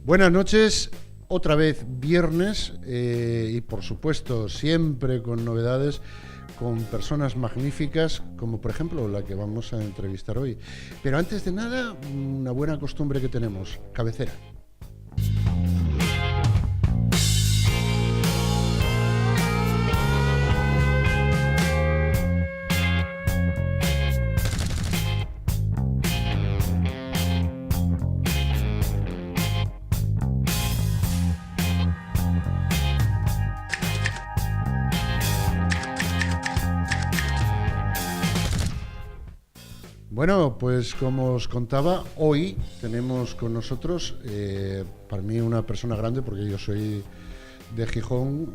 Buenas noches, otra vez viernes y por supuesto siempre con novedades, con personas magníficas como por ejemplo la que vamos a entrevistar hoy. Pero antes de nada, una buena costumbre que tenemos, cabecera. Bueno, pues como os contaba, hoy tenemos con nosotros, para mí una persona grande, porque yo soy de Gijón,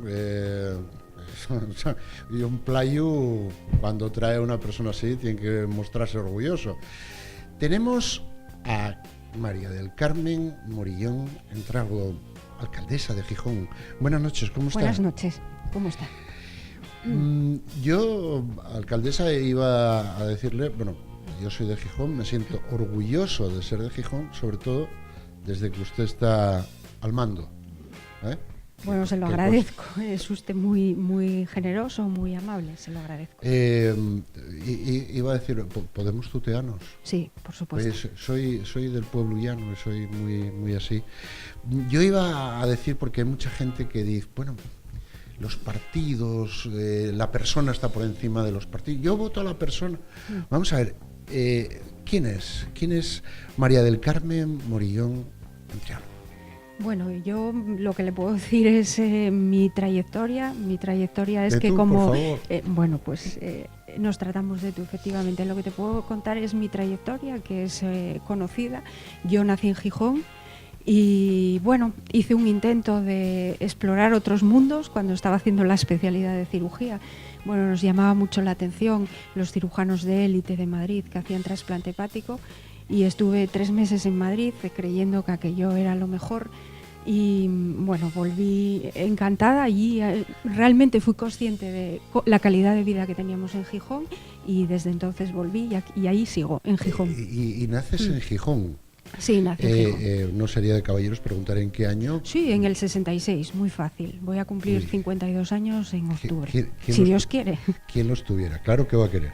y un playu, cuando trae a una persona así, tiene que mostrarse orgulloso. Tenemos a María del Carmen Morillón Entrago, alcaldesa de Gijón. Buenas noches, ¿cómo está? Buenas noches, ¿cómo está? Yo, alcaldesa, iba a decirle, bueno, yo soy de Gijón, me siento orgulloso de ser de Gijón, sobre todo desde que usted está al mando. Bueno, se lo agradezco, es usted muy generoso, muy amable, se lo agradezco. Iba a decir, ¿podemos tutearnos? Sí, por supuesto. Pues soy del pueblo llano y soy muy así. Yo iba a decir, porque hay mucha gente que dice, bueno, los partidos, la persona está por encima de los partidos. Yo voto a la persona. Vamos a ver, ¿quién es María del Carmen Morillón Entrago? Bueno, yo lo que le puedo decir es mi trayectoria. Mi trayectoria es que tú, como... por favor. Bueno, pues nos tratamos de tú, efectivamente. Lo que te puedo contar es mi trayectoria, que es conocida. Yo nací en Gijón. Y bueno, hice un intento de explorar otros mundos cuando estaba haciendo la especialidad de cirugía. Bueno, nos llamaba mucho la atención los cirujanos de élite de Madrid que hacían trasplante hepático y estuve 3 meses en Madrid creyendo que aquello era lo mejor y bueno, volví encantada y realmente fui consciente de la calidad de vida que teníamos en Gijón y desde entonces volví y ahí sigo, en Gijón. ¿Y naces en Gijón? Sí, nací en Gijón. No sería de caballeros preguntar en qué año. Sí, en el 66, muy fácil. Voy a cumplir 52 años en octubre, ¿Quién si Dios quiere. ¿Quién los tuviera? Claro que va a querer.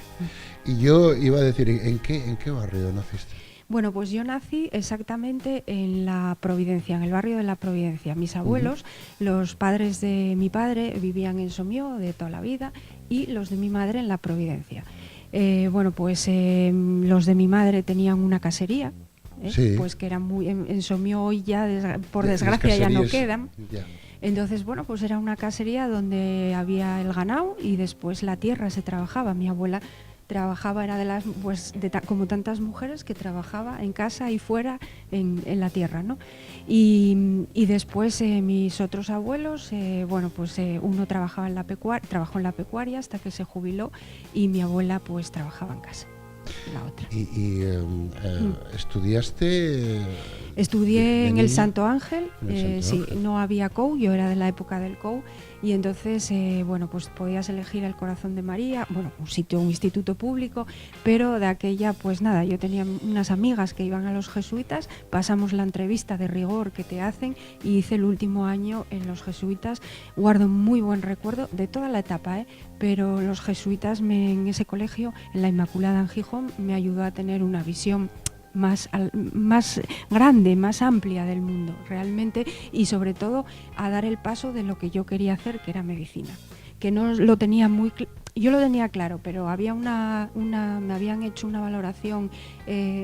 Y yo iba a decir, ¿en qué barrio naciste? Bueno, pues yo nací exactamente en la Providencia, en el barrio de la Providencia. Mis abuelos, los padres de mi padre vivían en Somió de toda la vida y los de mi madre en la Providencia. Bueno, pues los de mi madre tenían una casería. Sí. Pues que eran muy en Somió hoy ya por desgracia ya no quedan. Ya. Entonces, bueno, pues era una casería donde había el ganado y después la tierra se trabajaba. Mi abuela trabajaba, era de las, pues como tantas mujeres que trabajaba en casa y fuera en la tierra, ¿no? Y después mis otros abuelos, bueno, pues uno trabajó en la pecuaria hasta que se jubiló y mi abuela pues trabajaba en casa. La otra. ¿Estudiaste? Estudié en el Santo Ángel, sí, Ángel. no había COU, yo era de la época del COU y entonces, bueno, pues podías elegir el Corazón de María, bueno, un instituto público, pero de aquella, pues nada, yo tenía unas amigas que iban a los jesuitas, pasamos la entrevista de rigor que te hacen y hice el último año en los jesuitas, guardo muy buen recuerdo de toda la etapa, pero los jesuitas en ese colegio, en la Inmaculada en Gijón, me ayudó a tener una visión más grande, más amplia del mundo realmente y sobre todo a dar el paso de lo que yo quería hacer, que era medicina, que no lo tenía yo lo tenía claro, pero había me habían hecho una valoración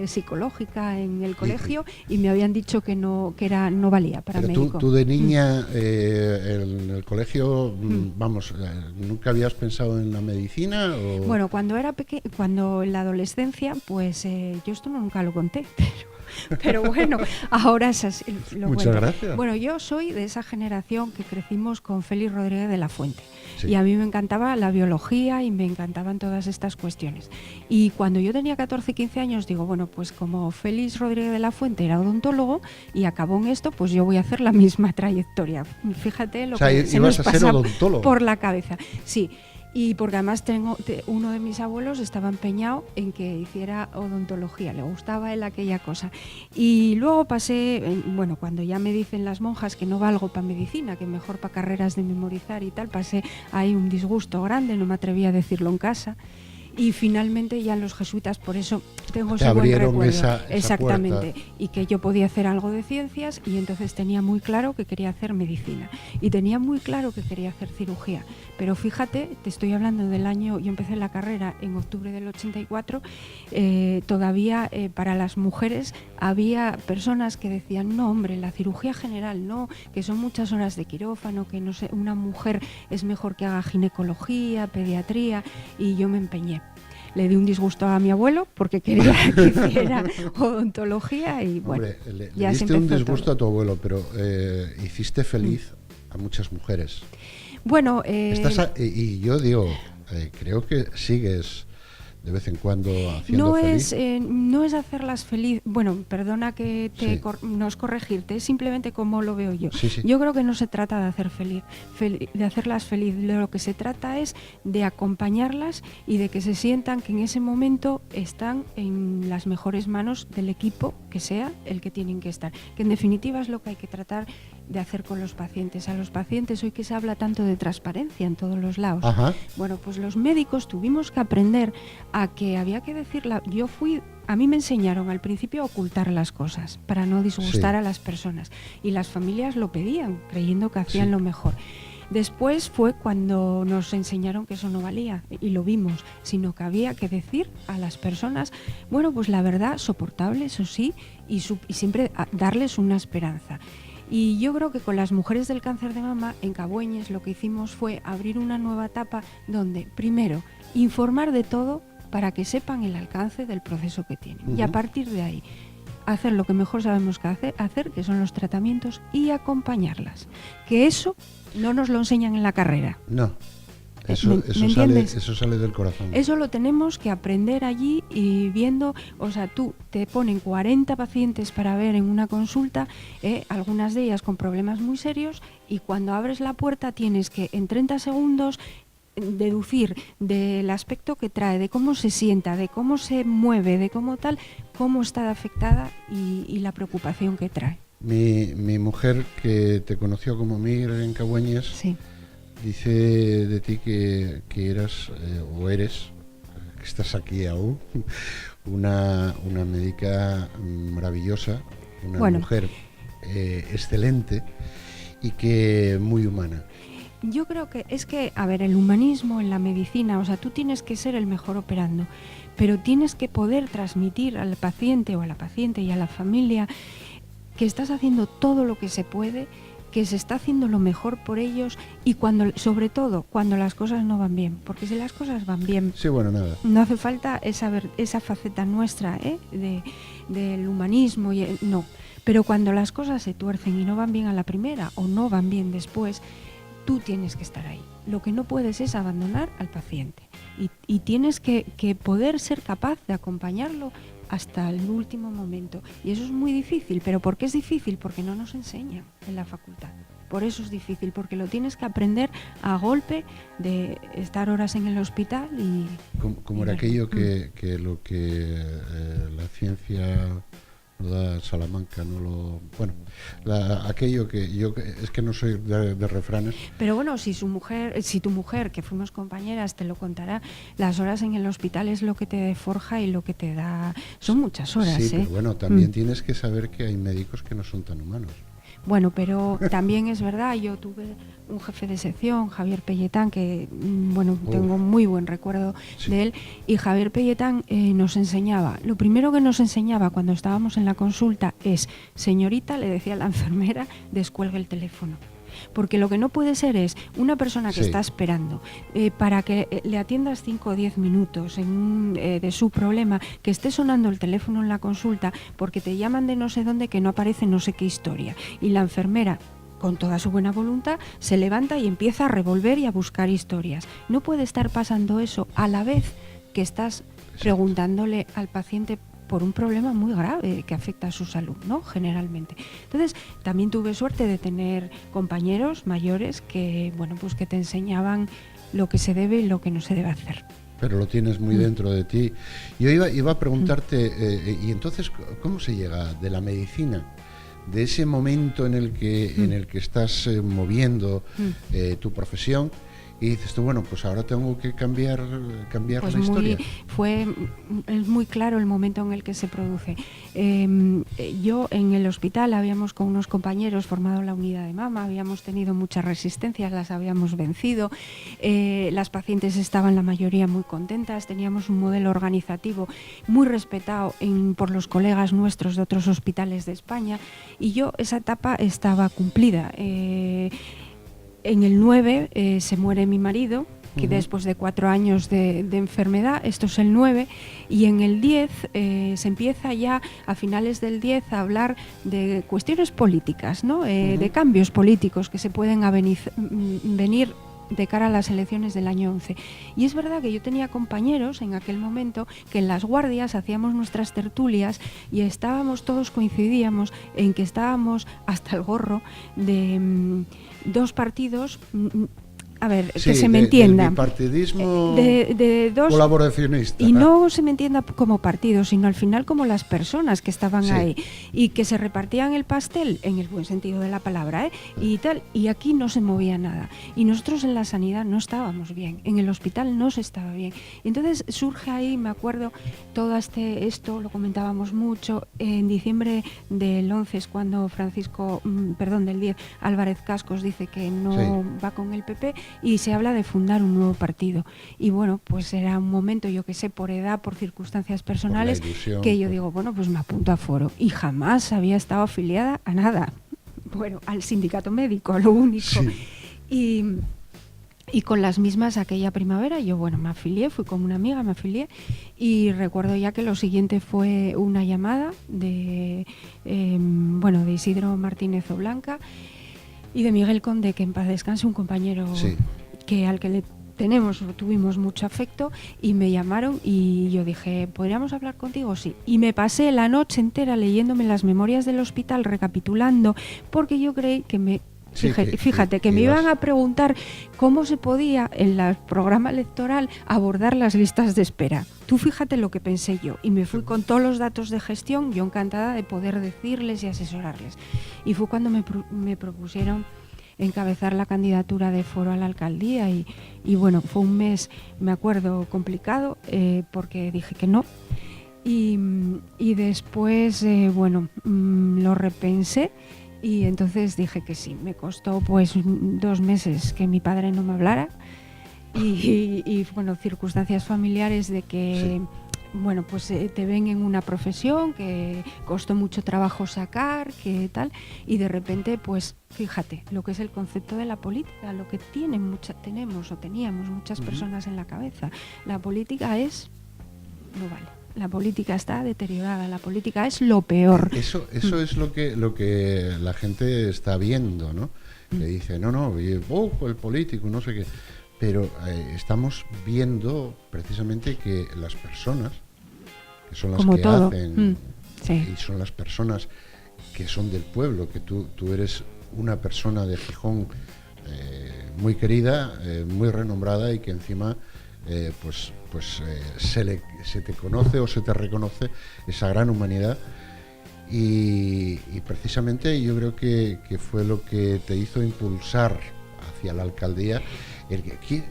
psicológica en el colegio y me habían dicho que no valía para pero médico. Tú de niña en el colegio, vamos, ¿nunca habías pensado en la medicina? ¿O? Bueno, cuando en la adolescencia, pues yo esto nunca lo conté, pero bueno, ahora es así, lo Muchas cuento. gracias. Bueno, yo soy de esa generación que crecimos con Félix Rodríguez de la Fuente. Sí. Y a mí me encantaba la biología y me encantaban todas estas cuestiones. Y cuando yo tenía 14, 15 años, digo, bueno, pues como Félix Rodríguez de la Fuente era odontólogo y acabó en esto, pues yo voy a hacer la misma trayectoria. Fíjate lo que se nos ibas a ser pasa odontólogo por la cabeza. Sí. Y porque además uno de mis abuelos estaba empeñado en que hiciera odontología, le gustaba a él aquella cosa. Y luego pasé, bueno, cuando ya me dicen las monjas que no valgo para medicina, que mejor para carreras de memorizar y tal, pasé ahí un disgusto grande, no me atreví a decirlo en casa. Y finalmente ya los jesuitas, por eso tengo ese buen recuerdo. Esa exactamente, puerta. y que yo podía hacer algo de ciencias, y entonces tenía muy claro que quería hacer medicina y tenía muy claro que quería hacer cirugía. Pero fíjate, te estoy hablando del año, yo empecé la carrera en octubre del 84, todavía para las mujeres había personas que decían, no hombre, la cirugía general no, que son muchas horas de quirófano, que no sé, una mujer es mejor que haga ginecología, pediatría, y yo me empeñé. Le di un disgusto a mi abuelo porque quería que hiciera odontología y bueno, hombre, le ya se diste un empezó disgusto todo. a tu abuelo, pero hiciste feliz a muchas mujeres. Bueno, y yo digo, creo que sigues de vez en cuando haciendo feliz. No es hacerlas feliz. Bueno, perdona que Sí. no es corregirte, es simplemente como lo veo yo. Sí, sí. Yo creo que no se trata de hacer de hacerlas feliz. Lo que se trata es de acompañarlas y de que se sientan que en ese momento están en las mejores manos del equipo que sea el que tienen que estar. Que en definitiva es lo que hay que tratar de hacer con los pacientes. A los pacientes, hoy que se habla tanto de transparencia en todos los lados, Ajá. bueno, pues los médicos tuvimos que aprender a que había que decirla. A mí me enseñaron al principio a ocultar las cosas para no disgustar a las personas, y las familias lo pedían creyendo que hacían lo mejor. Después fue cuando nos enseñaron que eso no valía, y lo vimos, sino que había que decir a las personas, bueno, pues la verdad, soportable, eso sí, y siempre darles una esperanza. Y yo creo que con las mujeres del cáncer de mama en Cabueñes lo que hicimos fue abrir una nueva etapa donde, primero, informar de todo para que sepan el alcance del proceso que tienen. Y a partir de ahí, hacer lo que mejor sabemos que hacer, que son los tratamientos, y acompañarlas. Que eso no nos lo enseñan en la carrera. No. ¿Me Eso sale del corazón. Eso lo tenemos que aprender allí, y viendo, o sea, tú te ponen 40 pacientes para ver en una consulta, algunas de ellas con problemas muy serios, y cuando abres la puerta tienes que en 30 segundos deducir del aspecto que trae, de cómo se sienta, de cómo se mueve, de cómo tal, cómo está afectada y la preocupación que trae. Mi mujer, que te conoció como Mir en Cabueñes, sí, dice de ti que eras o eres, que estás aquí aún, una médica maravillosa, una mujer excelente y que muy humana. Yo creo que es que, a ver, el humanismo en la medicina, o sea, tú tienes que ser el mejor operando, pero tienes que poder transmitir al paciente o a la paciente y a la familia que estás haciendo todo lo que se puede, que se está haciendo lo mejor por ellos, y sobre todo cuando las cosas no van bien, porque si las cosas van bien, sí, bueno, nada, no hace falta esa faceta nuestra del humanismo, no, pero cuando las cosas se tuercen y no van bien a la primera o no van bien después, tú tienes que estar ahí. Lo que no puedes es abandonar al paciente, y tienes que poder ser capaz de acompañarlo hasta el último momento. Y eso es muy difícil. ¿Pero por qué es difícil? Porque no nos enseñan en la facultad. Por eso es difícil, porque lo tienes que aprender a golpe de estar horas en el hospital y... Como era aquello que lo que la ciencia no da Salamanca, no lo... Bueno, aquello que yo... Es que no soy de refranes. Pero bueno, si tu mujer, que fuimos compañeras, te lo contará, las horas en el hospital es lo que te forja y lo que te da... Son muchas horas, sí, pero bueno, también tienes que saber que hay médicos que no son tan humanos. Bueno, pero también es verdad, yo tuve un jefe de sección, Javier Pelletán, que tengo muy buen recuerdo de él, y Javier Pelletán nos enseñaba, lo primero que nos enseñaba cuando estábamos en la consulta es, señorita, le decía a la enfermera, descuelgue el teléfono. Porque lo que no puede ser es una persona que está esperando para que le atiendas 5 o 10 minutos de su problema, que esté sonando el teléfono en la consulta porque te llaman de no sé dónde, que no aparece no sé qué historia, y la enfermera, con toda su buena voluntad, se levanta y empieza a revolver y a buscar historias. No puede estar pasando eso a la vez que estás preguntándole al paciente por un problema muy grave que afecta a su salud, ¿no? Generalmente. Entonces, también tuve suerte de tener compañeros mayores que, bueno, pues que te enseñaban lo que se debe y lo que no se debe hacer. Pero lo tienes muy dentro de ti. Yo iba a preguntarte, y entonces, ¿cómo se llega de la medicina, de ese momento en el que estás moviendo tu profesión, y dices tú, bueno, pues ahora tengo que cambiar Pues la historia? Es muy claro el momento en el que se produce. Yo en el hospital habíamos con unos compañeros formado la unidad de mama, habíamos tenido muchas resistencias, las habíamos vencido, las pacientes estaban la mayoría muy contentas, teníamos un modelo organizativo muy respetado por los colegas nuestros de otros hospitales de España, y yo esa etapa estaba cumplida. En el 9 se muere mi marido, que después de 4 años de enfermedad, esto es el 9, y en el 10 se empieza ya, a finales del 10, a hablar de cuestiones políticas, ¿no? De cambios políticos que se pueden venir de cara a las elecciones del año 11. Y es verdad que yo tenía compañeros en aquel momento que en las guardias hacíamos nuestras tertulias y todos coincidíamos en que estábamos hasta el gorro de dos partidos, a ver, Sí, que se me entienda. Del bipartidismo de dos colaboracionista. y no se me entienda como partido, sino al final como las personas que estaban Sí. ahí y que se repartían el pastel en el buen sentido de la palabra, y tal, y aquí no se movía nada. Y nosotros en la sanidad no estábamos bien, en el hospital no se estaba bien. Y entonces surge ahí, me acuerdo, todo esto lo comentábamos mucho, en diciembre del 11 es cuando del 10, Álvarez Cascos dice que no va con el PP, y se habla de fundar un nuevo partido. Y bueno, pues era un momento, yo que sé, por edad, por circunstancias personales, ilusión, que yo digo, bueno, pues me apunto a foro. Y jamás había estado afiliada a nada. Bueno, al sindicato médico, a lo único. Sí. Y con las mismas aquella primavera, yo, bueno, me afilié, fui con una amiga, me afilié, y recuerdo ya que lo siguiente fue una llamada de Isidro Martínez Oblanca y de Miguel Conde, que en paz descanse, un compañero al que tuvimos mucho afecto, y me llamaron y yo dije, ¿podríamos hablar contigo? Sí. Y me pasé la noche entera leyéndome las memorias del hospital, recapitulando, porque yo creí que me iban a preguntar cómo se podía en el programa electoral abordar las listas de espera. Tú fíjate lo que pensé yo, y me fui con todos los datos de gestión, yo encantada de poder decirles y asesorarles. Y fue cuando me propusieron encabezar la candidatura de Foro a la alcaldía, y bueno, fue un mes, me acuerdo, complicado, porque dije que no. Y después, lo repensé, y entonces dije que sí. Me costó pues 2 meses que mi padre no me hablara, y circunstancias familiares de que te ven en una profesión que costó mucho trabajo sacar, que tal, y de repente, pues fíjate lo que es el concepto de la política, lo que teníamos muchas personas en la cabeza. La política no vale. La política está deteriorada, la política es lo peor. Eso es lo que la gente está viendo, ¿no? Que dice, el político, no sé qué. Pero estamos viendo precisamente que las personas, que son las como que todo. hacen, y son las personas que son del pueblo, que tú eres una persona de Gijón muy querida, muy renombrada, y que encima se te conoce o se te reconoce esa gran humanidad, y precisamente yo creo que fue lo que te hizo impulsar hacia la alcaldía.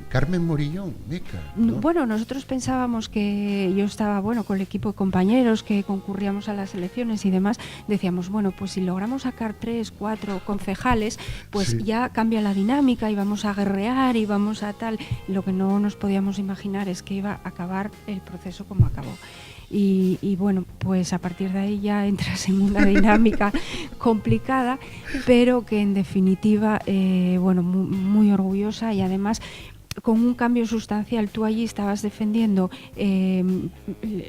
Carmen Morillón, Meca, ¿no? Bueno, nosotros pensábamos que yo estaba, con el equipo de compañeros que concurríamos a las elecciones y demás, decíamos, pues si logramos sacar 3, 4 concejales, pues ya cambia la dinámica y vamos a guerrear y vamos a tal. Lo que no nos podíamos imaginar es que iba a acabar el proceso como acabó. Y pues a partir de ahí ya entras en una dinámica complicada, pero que en definitiva, muy orgullosa, y además con un cambio sustancial. Tú allí estabas defendiendo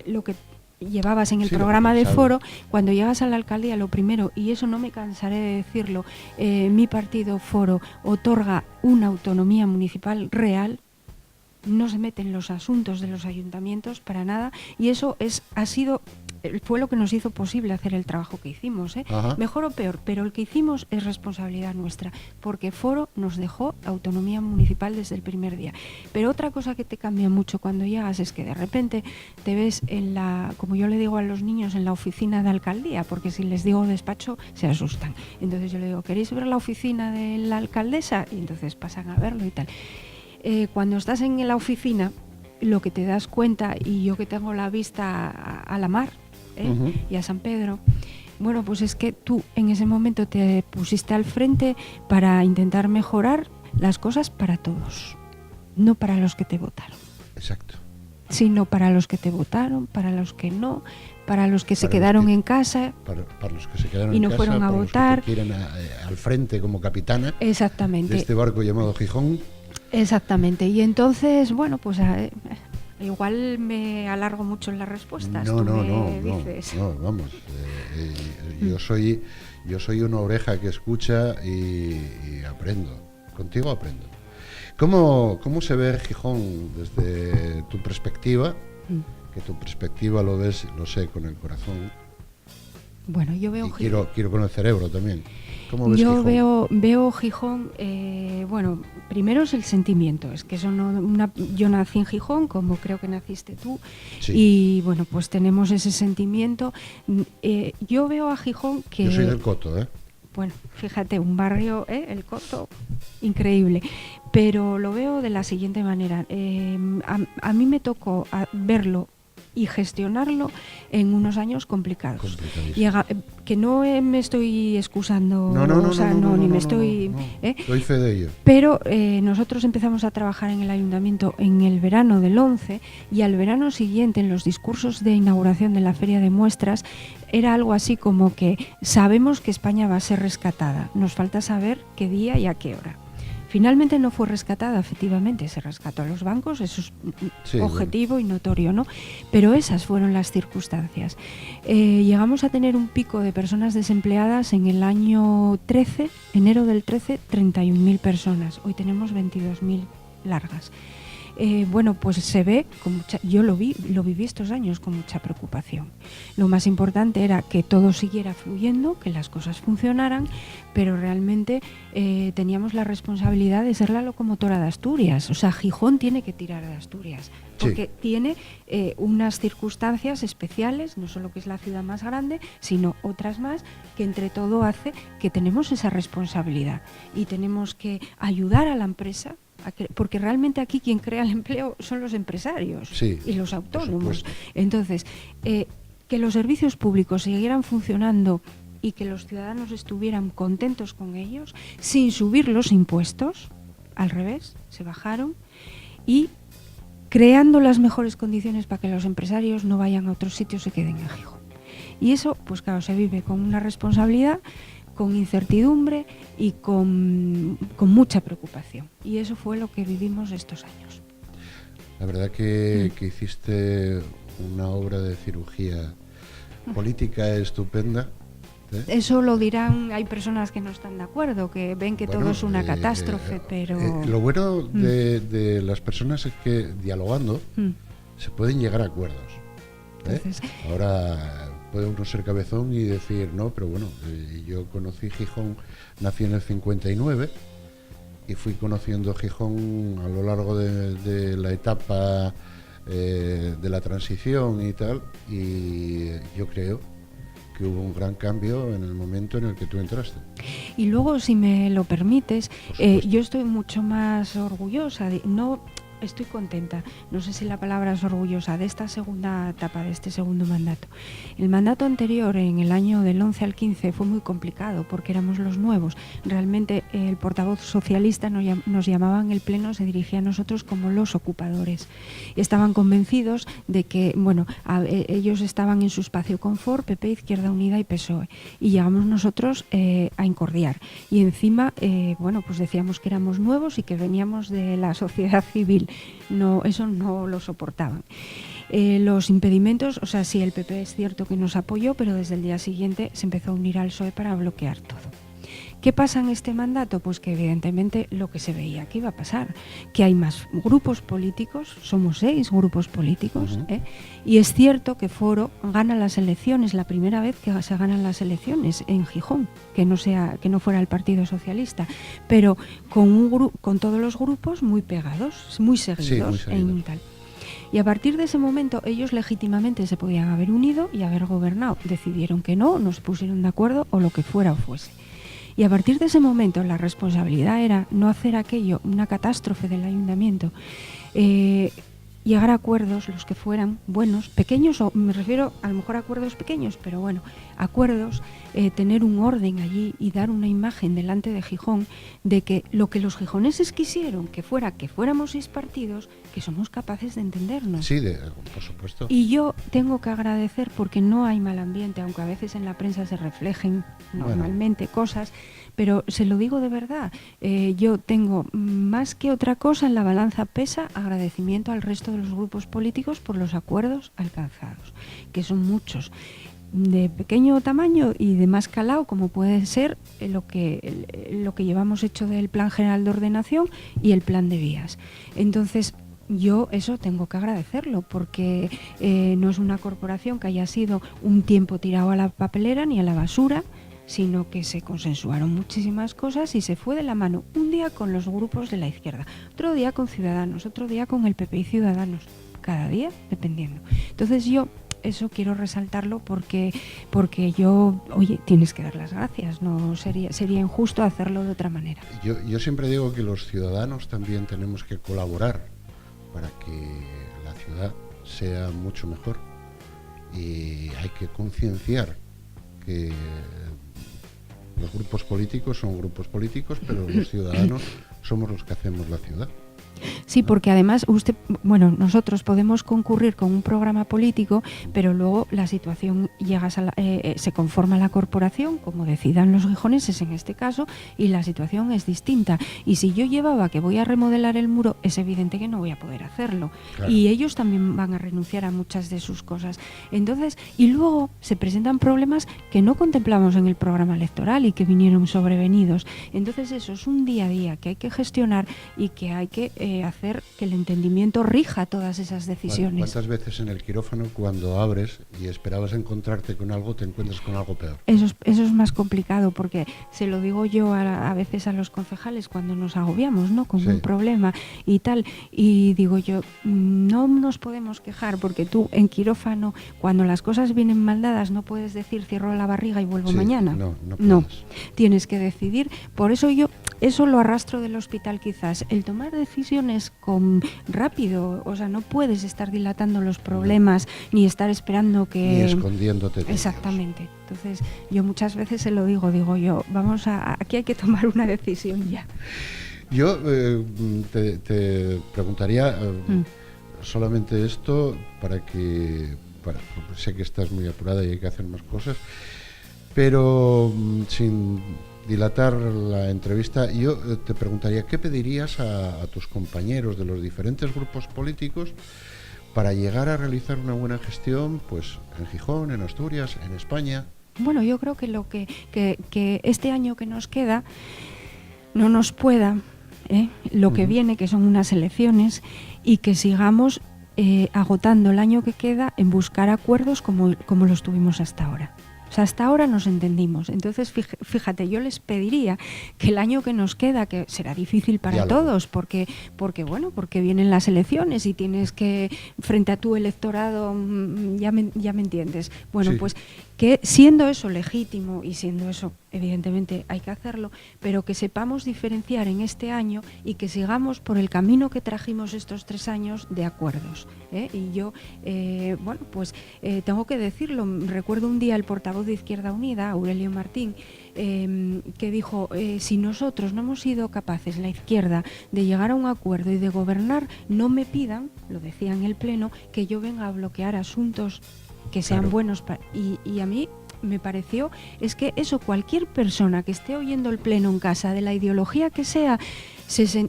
lo que llevabas en el programa de Foro. Cuando llegas a la alcaldía, lo primero, y eso no me cansaré de decirlo, mi partido Foro otorga una autonomía municipal real. No se mete en los asuntos de los ayuntamientos para nada, y eso ha sido fue lo que nos hizo posible hacer el trabajo que hicimos, mejor o peor, pero el que hicimos es responsabilidad nuestra, porque Foro nos dejó autonomía municipal desde el primer día. Pero otra cosa que te cambia mucho cuando llegas es que de repente te ves como yo le digo a los niños, en la oficina de alcaldía, porque si les digo despacho se asustan. Entonces yo le digo, ¿queréis ver la oficina de la alcaldesa? Y entonces pasan a verlo y tal. Cuando estás en la oficina, lo que te das cuenta, y yo que tengo la vista a la mar, y a San Pedro, bueno, pues es que tú en ese momento te pusiste al frente para intentar mejorar las cosas para todos, no para los que te votaron. Exacto. Sino para los que te votaron, para los que no, para los que se quedaron en casa, para los que se quedaron y no en casa, fueron a votar, los que te quieren al frente como capitana. Exactamente. De este barco llamado Gijón. Exactamente. Y entonces, bueno, pues igual me alargo mucho en las respuestas. No, vamos. Yo soy una oreja que escucha y aprendo. Contigo aprendo. ¿Cómo se ve Gijón desde tu perspectiva? Que tu perspectiva lo ves, lo sé, con el corazón. Bueno, yo veo Gijón. Quiero con el cerebro también. ¿Cómo ves Yo Gijón? veo Gijón, bueno, primero es el sentimiento, es que yo nací en Gijón, como creo que naciste tú, Sí. Y bueno, pues tenemos ese sentimiento. Yo veo a Gijón que... Yo soy del Coto, ¿eh? Bueno, fíjate, un barrio, el Coto, increíble, pero lo veo de la siguiente manera. A mí me tocó verlo y gestionarlo en unos años complicados. Que no me estoy excusando, Doy fe de ello. Pero nosotros empezamos a trabajar en el ayuntamiento en el verano del 11, y al verano siguiente, en los discursos de inauguración de la Feria de Muestras, era algo así como que sabemos que España va a ser rescatada, nos falta saber qué día y a qué hora. Finalmente no fue rescatada, efectivamente, se rescató a los bancos, eso es objetivo y notorio, ¿no? Pero esas fueron las circunstancias. Llegamos a tener un pico de personas desempleadas en el año 13, enero del 13, 31.000 personas. Hoy tenemos 22.000 largas. Bueno, pues se ve, yo lo viví estos años con mucha preocupación. Lo más importante era que todo siguiera fluyendo, que las cosas funcionaran, pero realmente teníamos la responsabilidad de ser la locomotora de Asturias. O sea, Gijón tiene que tirar de Asturias, porque tiene unas circunstancias especiales, no solo que es la ciudad más grande, sino otras más, que entre todo hace que tenemos esa responsabilidad y tenemos que ayudar a la empresa, porque realmente aquí quien crea el empleo son los empresarios y los autónomos. Entonces, que los servicios públicos siguieran funcionando y que los ciudadanos estuvieran contentos con ellos, sin subir los impuestos, al revés, se bajaron, y creando las mejores condiciones para que los empresarios no vayan a otros sitios, se queden en Gijón. Y eso, pues claro, se vive con una responsabilidad, con incertidumbre y con mucha preocupación. Y eso fue lo que vivimos estos años. La verdad que hiciste una obra de cirugía política estupenda. Eso lo dirán, hay personas que no están de acuerdo, que ven que todo es una catástrofe, pero... Lo bueno de las personas es que dialogando se pueden llegar a acuerdos. Entonces, ahora puede uno ser cabezón y decir, no, pero bueno, yo conocí Gijón, nací en el 59 y fui conociendo Gijón a lo largo de la etapa de la transición y tal, y yo creo que hubo un gran cambio en el momento en el que tú entraste. Y luego, si me lo permites, yo estoy mucho más orgullosa, estoy contenta, no sé si la palabra es orgullosa, de esta segunda etapa, de este segundo mandato. El mandato anterior, en el año del 11 al 15, fue muy complicado porque éramos los nuevos. Realmente el portavoz socialista nos llamaba en el pleno, se dirigía a nosotros como los ocupadores. Estaban convencidos de que, bueno, ellos estaban en su espacio confort, PP, Izquierda Unida y PSOE, y llegamos nosotros a incordiar. Y encima, bueno, pues decíamos que éramos nuevos y que veníamos de la sociedad civil. No, eso no lo soportaban. Los impedimentos, o sea, sí, el PP es cierto que nos apoyó, pero desde el día siguiente se empezó a unir al PSOE para bloquear todo. ¿Qué pasa en este mandato? Pues que evidentemente lo que se veía que iba a pasar, que hay más grupos políticos, somos 6 grupos políticos, y es cierto que Foro gana las elecciones, la primera vez que se ganan las elecciones en Gijón, que no fuera el Partido Socialista, pero con todos los grupos muy pegados, muy seguidos. En tal. Y a partir de ese momento ellos legítimamente se podían haber unido y haber gobernado. Decidieron que no se pusieron de acuerdo o lo que fuera o fuese. Y a partir de ese momento la responsabilidad era no hacer aquello una catástrofe del ayuntamiento, llegar a acuerdos, los que fueran buenos, pequeños, o me refiero a lo mejor a acuerdos pequeños, pero bueno, acuerdos, tener un orden allí y dar una imagen delante de Gijón de que lo que los gijoneses quisieron que fuéramos 6 partidos, que somos capaces de entendernos. Sí, por supuesto. Y yo tengo que agradecer, porque no hay mal ambiente, aunque a veces en la prensa se reflejen normalmente cosas, pero se lo digo de verdad, yo tengo más que otra cosa en la balanza pesa agradecimiento al resto de los grupos políticos por los acuerdos alcanzados, que son muchos, de pequeño tamaño y de más calado, como puede ser lo que llevamos hecho del Plan General de Ordenación y el Plan de Vías. Entonces, yo eso tengo que agradecerlo, porque no es una corporación que haya sido un tiempo tirado a la papelera ni a la basura, sino que se consensuaron muchísimas cosas y se fue de la mano un día con los grupos de la izquierda, otro día con Ciudadanos, otro día con el PP y Ciudadanos, cada día dependiendo. Entonces yo eso quiero resaltarlo porque yo, oye, tienes que dar las gracias, no sería injusto hacerlo de otra manera. Yo siempre digo que los ciudadanos también tenemos que colaborar para que la ciudad sea mucho mejor, y hay que concienciar que los grupos políticos son grupos políticos, pero los ciudadanos somos los que hacemos la ciudad. Sí, porque además nosotros podemos concurrir con un programa político, pero luego la situación se conforma la corporación, como decidan los gijoneses en este caso, y la situación es distinta. Y si yo llevaba que voy a remodelar el muro, es evidente que no voy a poder hacerlo. Claro. Y ellos también van a renunciar a muchas de sus cosas. Entonces, y luego se presentan problemas que no contemplamos en el programa electoral y que vinieron sobrevenidos. Entonces eso es un día a día que hay que gestionar y que hay que hacer que el entendimiento rija todas esas decisiones. ¿Cuántas veces en el quirófano, cuando abres y esperabas encontrarte con algo, te encuentras con algo peor? Eso es más complicado, porque se lo digo yo a veces a los concejales cuando nos agobiamos, ¿no?, con un problema y tal, y digo yo, no nos podemos quejar, porque tú en quirófano, cuando las cosas vienen mal dadas, no puedes decir cierro la barriga y vuelvo mañana. No, tienes que decidir. Por eso yo eso lo arrastro del hospital, quizás, el tomar decisiones rápido, o sea, no puedes estar dilatando los problemas ni estar esperando que... Ni escondiéndote. Exactamente. Entonces, yo muchas veces se lo digo yo, aquí hay que tomar una decisión ya. Yo te preguntaría solamente esto sé que estás muy apurada y hay que hacer más cosas, pero sin dilatar la entrevista, yo te preguntaría, ¿qué pedirías a tus compañeros de los diferentes grupos políticos para llegar a realizar una buena gestión, pues en Gijón, en Asturias, en España? Bueno, yo creo que que este año que nos queda no nos pueda lo que viene, que son unas elecciones, y que sigamos agotando el año que queda en buscar acuerdos como los tuvimos hasta ahora. O sea, hasta ahora nos entendimos. Entonces, fíjate, yo les pediría que el año que nos queda, que será difícil para todos, porque vienen las elecciones y tienes que, frente a tu electorado, ya me entiendes. Bueno, sí. Pues que siendo eso legítimo y siendo eso, evidentemente hay que hacerlo, pero que sepamos diferenciar en este año y que sigamos por el camino que trajimos estos 3 años de acuerdos. Y yo, tengo que decirlo, recuerdo un día el portavoz de Izquierda Unida, Aurelio Martín, que dijo, si nosotros no hemos sido capaces, la izquierda, de llegar a un acuerdo y de gobernar, no me pidan, lo decía en el Pleno, que yo venga a bloquear asuntos que sean buenos y a mí me pareció, es que eso, cualquier persona que esté oyendo el Pleno en casa, de la ideología que sea,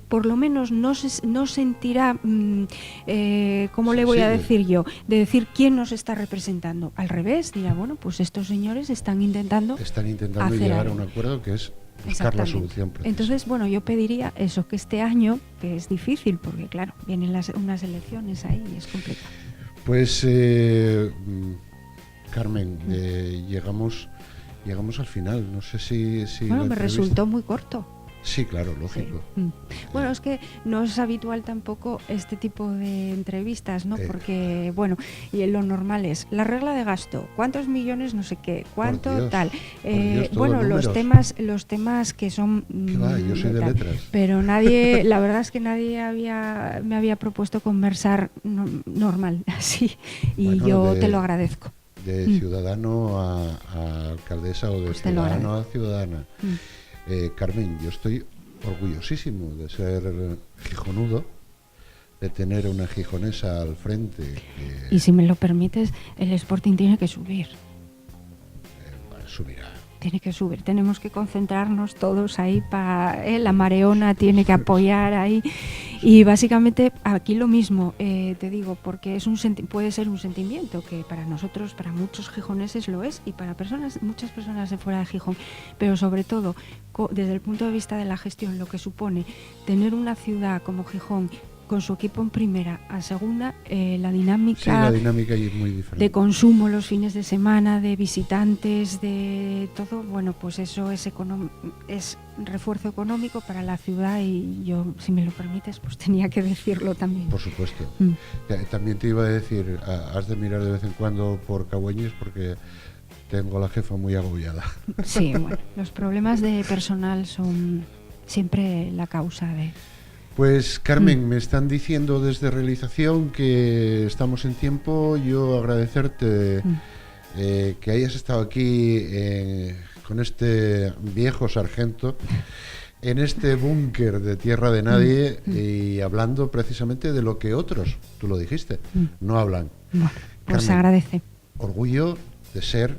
por lo menos no sentirá, ¿cómo le voy a decir yo? De decir quién nos está representando. Al revés, dirá, bueno, pues estos señores están intentando llegar a un acuerdo que es buscar la solución precisa. Entonces, bueno, yo pediría eso, que este año, que es difícil, porque claro, vienen unas elecciones ahí y es complicado. Pues, Carmen, llegamos al final. No sé si bueno, me resultó muy corto. Sí, claro, lógico. Sí. Bueno, es que no es habitual tampoco este tipo de entrevistas, ¿no? Porque, bueno, y lo normal es la regla de gasto, cuántos millones, no sé qué, cuánto tal. Bueno, los temas que son... yo soy de letras. Pero nadie, la verdad es que nadie me había propuesto conversar normal, así, y bueno, yo te lo agradezco. De ciudadano a alcaldesa o de ciudadano a ciudadana. Carmen, yo estoy orgullosísimo de ser gijonudo, de tener una gijonesa al frente. Y si me lo permites, el Sporting tiene que subir. Subirá. Tiene que subir, tenemos que concentrarnos todos ahí, la Mareona tiene que apoyar ahí. Y básicamente aquí lo mismo, te digo, porque puede ser un sentimiento que para nosotros, para muchos gijoneses lo es, y para muchas personas de fuera de Gijón, pero sobre todo desde el punto de vista de la gestión, lo que supone tener una ciudad como Gijón con su equipo en primera a segunda, la dinámica es muy diferente. De consumo los fines de semana, de visitantes, de todo, bueno, pues eso es refuerzo económico para la ciudad, y yo, si me lo permites, pues tenía que decirlo también. Por supuesto. También te iba a decir, has de mirar de vez en cuando por Cagueñes, porque tengo a la jefa muy agobiada. Sí, bueno, los problemas de personal son siempre la causa de... Pues, Carmen, me están diciendo desde realización que estamos en tiempo. Yo agradecerte que hayas estado aquí con este viejo sargento en este búnker de tierra de nadie y hablando precisamente de lo que otros, tú lo dijiste, no hablan. Bueno, pues Carmen, se agradece. Orgullo de ser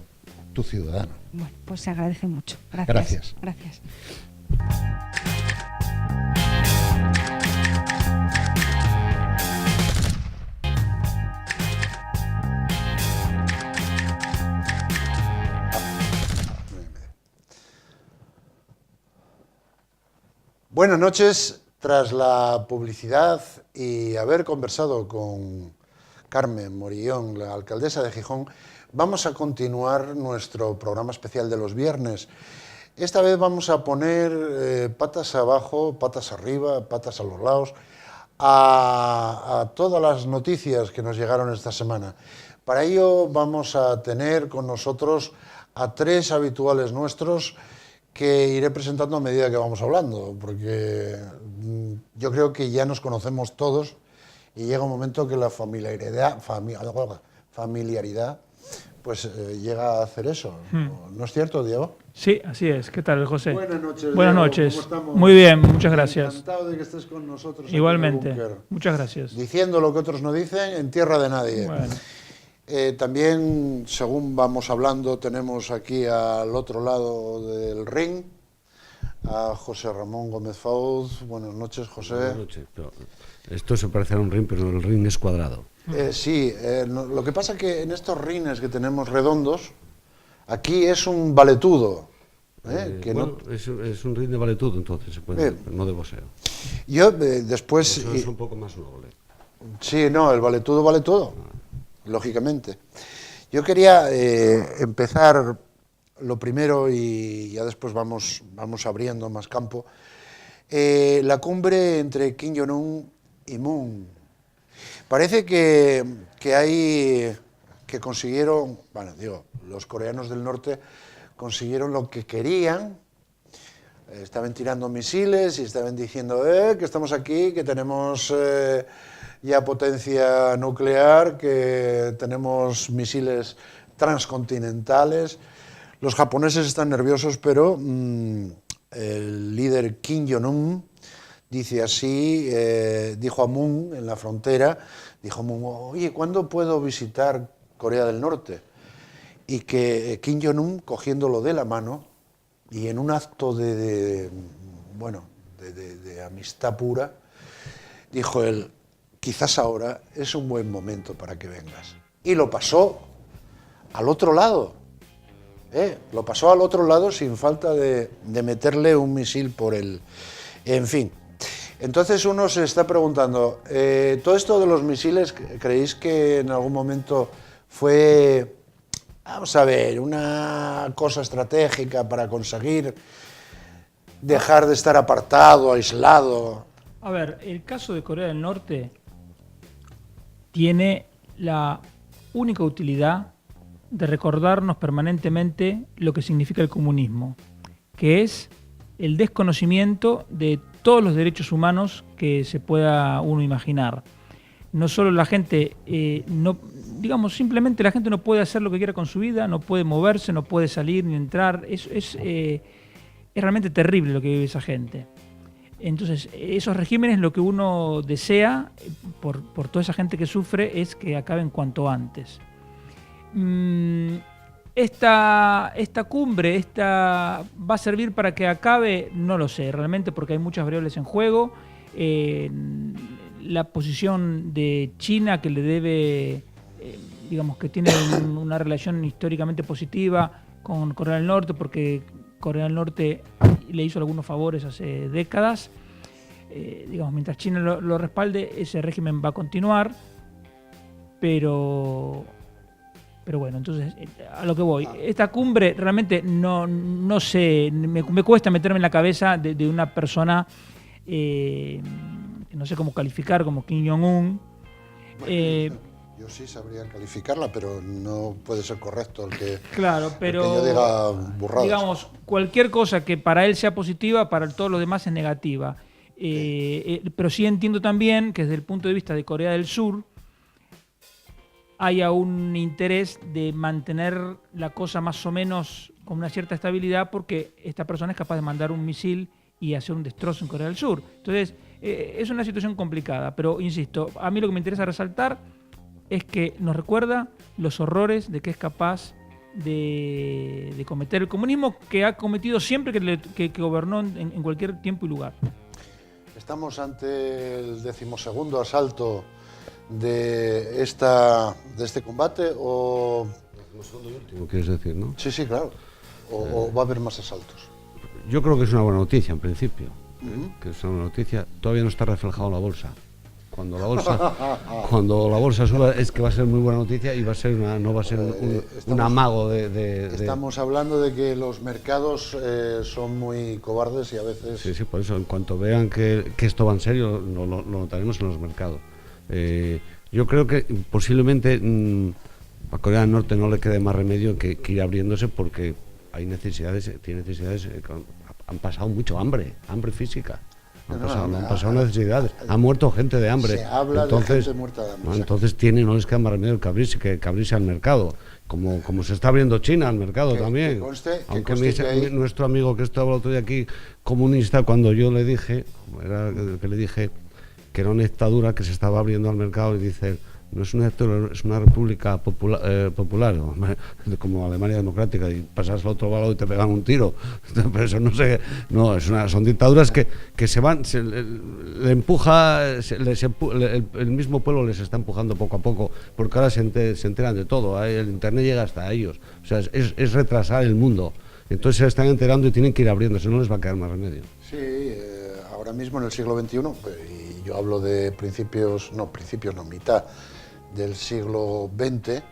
tu ciudadano. Bueno, pues se agradece mucho. Gracias. Gracias. Buenas noches. Tras la publicidad y haber conversado con Carmen Morillón, la alcaldesa de Gijón, vamos a continuar nuestro programa especial de los viernes. Esta vez vamos a poner patas abajo, patas arriba, patas a los lados a todas las noticias que nos llegaron esta semana. Para ello vamos a tener con nosotros a tres habituales nuestros que iré presentando a medida que vamos hablando, porque yo creo que ya nos conocemos todos y llega un momento que la familiaridad pues llega a hacer eso. ¿No es cierto, Diego? Sí, así es. ¿Qué tal, José? Buenas noches, Buenas Diego. noches. ¿Cómo estamos? Muy bien, muchas gracias. Encantado de que estés con nosotros. Igualmente. Muchas gracias. Diciendo lo que otros no dicen, en tierra de nadie. Bueno. También, según vamos hablando, tenemos aquí al otro lado del ring a José Ramón Gómez Fauz. Buenas noches, José. Buenas noches. Pero esto se parece a un ring, pero el ring es cuadrado. Sí, lo que pasa es que en estos rines que tenemos redondos, aquí es un valetudo. Que bueno, no... es un ring de valetudo, entonces se puede, no de boxeo. Yo después... El boxeo es un poco más noble. Sí, no, el valetudo vale todo, lógicamente. Yo quería empezar lo primero y ya después vamos abriendo más campo. La cumbre entre Kim Jong-un y Moon. Parece que consiguieron, bueno, digo, los coreanos del norte consiguieron lo que querían. Estaban tirando misiles y estaban diciendo que estamos aquí, que tenemos ya potencia nuclear, que tenemos misiles transcontinentales. Los japoneses están nerviosos, pero el líder Kim Jong-un dice así, dijo a Moon en la frontera, dijo Moon, oye, ¿cuándo puedo visitar Corea del Norte? Y que Kim Jong-un, cogiéndolo de la mano, y en un acto de de amistad pura, dijo él, quizás ahora es un buen momento para que vengas. Y lo pasó al otro lado, lo pasó al otro lado sin falta de meterle un misil por el... En fin, entonces uno se está preguntando, ¿todo esto de los misiles creéis que en algún momento fue, vamos a ver, una cosa estratégica para conseguir dejar de estar apartado, aislado? A ver, el caso de Corea del Norte tiene la única utilidad de recordarnos permanentemente lo que significa el comunismo, que es el desconocimiento de todos los derechos humanos que se pueda uno imaginar. No solo la gente, simplemente la gente no puede hacer lo que quiera con su vida, no puede moverse, no puede salir ni entrar. Es realmente terrible lo que vive esa gente. Entonces, esos regímenes, lo que uno desea por toda esa gente que sufre es que acaben cuanto antes. Esta cumbre va a servir para que acabe, no lo sé, realmente, porque hay muchas variables en juego. La posición de China, que le debe, que tiene una relación históricamente positiva con Corea del Norte, porque Corea del Norte le hizo algunos favores hace décadas. Mientras China lo respalde, ese régimen va a continuar, pero bueno, entonces a lo que voy, esta cumbre realmente no sé, me cuesta meterme en la cabeza de una persona que no sé cómo calificar, como Kim Jong-un. Yo sí sabría calificarla, pero no puede ser correcto claro, pero el que yo diga burradas. Digamos, cualquier cosa que para él sea positiva, para todos los demás es negativa. Pero sí entiendo también que desde el punto de vista de Corea del Sur haya un interés de mantener la cosa más o menos con una cierta estabilidad, porque esta persona es capaz de mandar un misil y hacer un destrozo en Corea del Sur. Entonces, es una situación complicada, pero insisto, a mí lo que me interesa resaltar es que nos recuerda los horrores de que es capaz de cometer el comunismo, que ha cometido siempre que gobernó en cualquier tiempo y lugar. Estamos ante el 12º asalto de este combate, o... El segundo y último, quieres decir, ¿no? Sí, claro. O va a haber más asaltos. Yo creo que es una buena noticia, en principio. Que es una buena noticia. Todavía no está reflejado en la bolsa. Cuando la bolsa suba, es que va a ser muy buena noticia y no va a ser un amago de... Estamos hablando de que los mercados son muy cobardes y a veces... Sí, por eso, en cuanto vean que esto va en serio, lo notaremos en los mercados. Yo creo que posiblemente a Corea del Norte no le quede más remedio que ir abriéndose, porque tiene necesidades, han pasado mucho hambre física. Han pasado necesidades, ha muerto gente de hambre. Se habla de gente muerta de hambre. Entonces no les queda más remedio que abrirse al mercado, como se está abriendo China al mercado también. Aunque nuestro amigo que estaba el otro día aquí, comunista, cuando yo le dije, que era una dictadura que se estaba abriendo al mercado, y dice, no es una dictadura, es una república popular, como Alemania democrática, y pasas al otro lado y te pegan un tiro. Pero eso no sé, son dictaduras que se van, le empuja, el mismo pueblo les está empujando poco a poco, porque ahora se enteran de todo, el internet llega hasta ellos, o sea, es retrasar el mundo. Entonces se están enterando y tienen que ir abriéndose, no les va a quedar más remedio. Sí, ahora mismo en el siglo XXI, y yo hablo de mitad del siglo XX,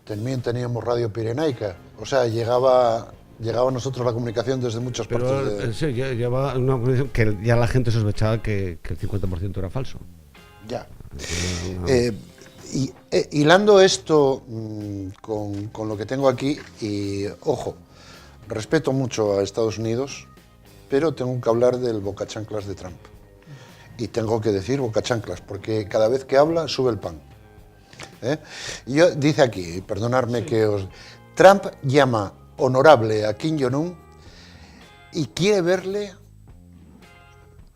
también teníamos radio pirenaica, o sea, llegaba a nosotros la comunicación desde muchas partes. Sí, llevaba una comunicación que ya la gente sospechaba que el 50% era falso. Ya. Hilando esto con lo que tengo aquí, y ojo, respeto mucho a Estados Unidos, pero tengo que hablar del bocachanclas de Trump. Y tengo que decir bocachanclas, porque cada vez que habla sube el pan. Dice aquí, perdonadme que Trump llama honorable a Kim Jong-un y quiere verle,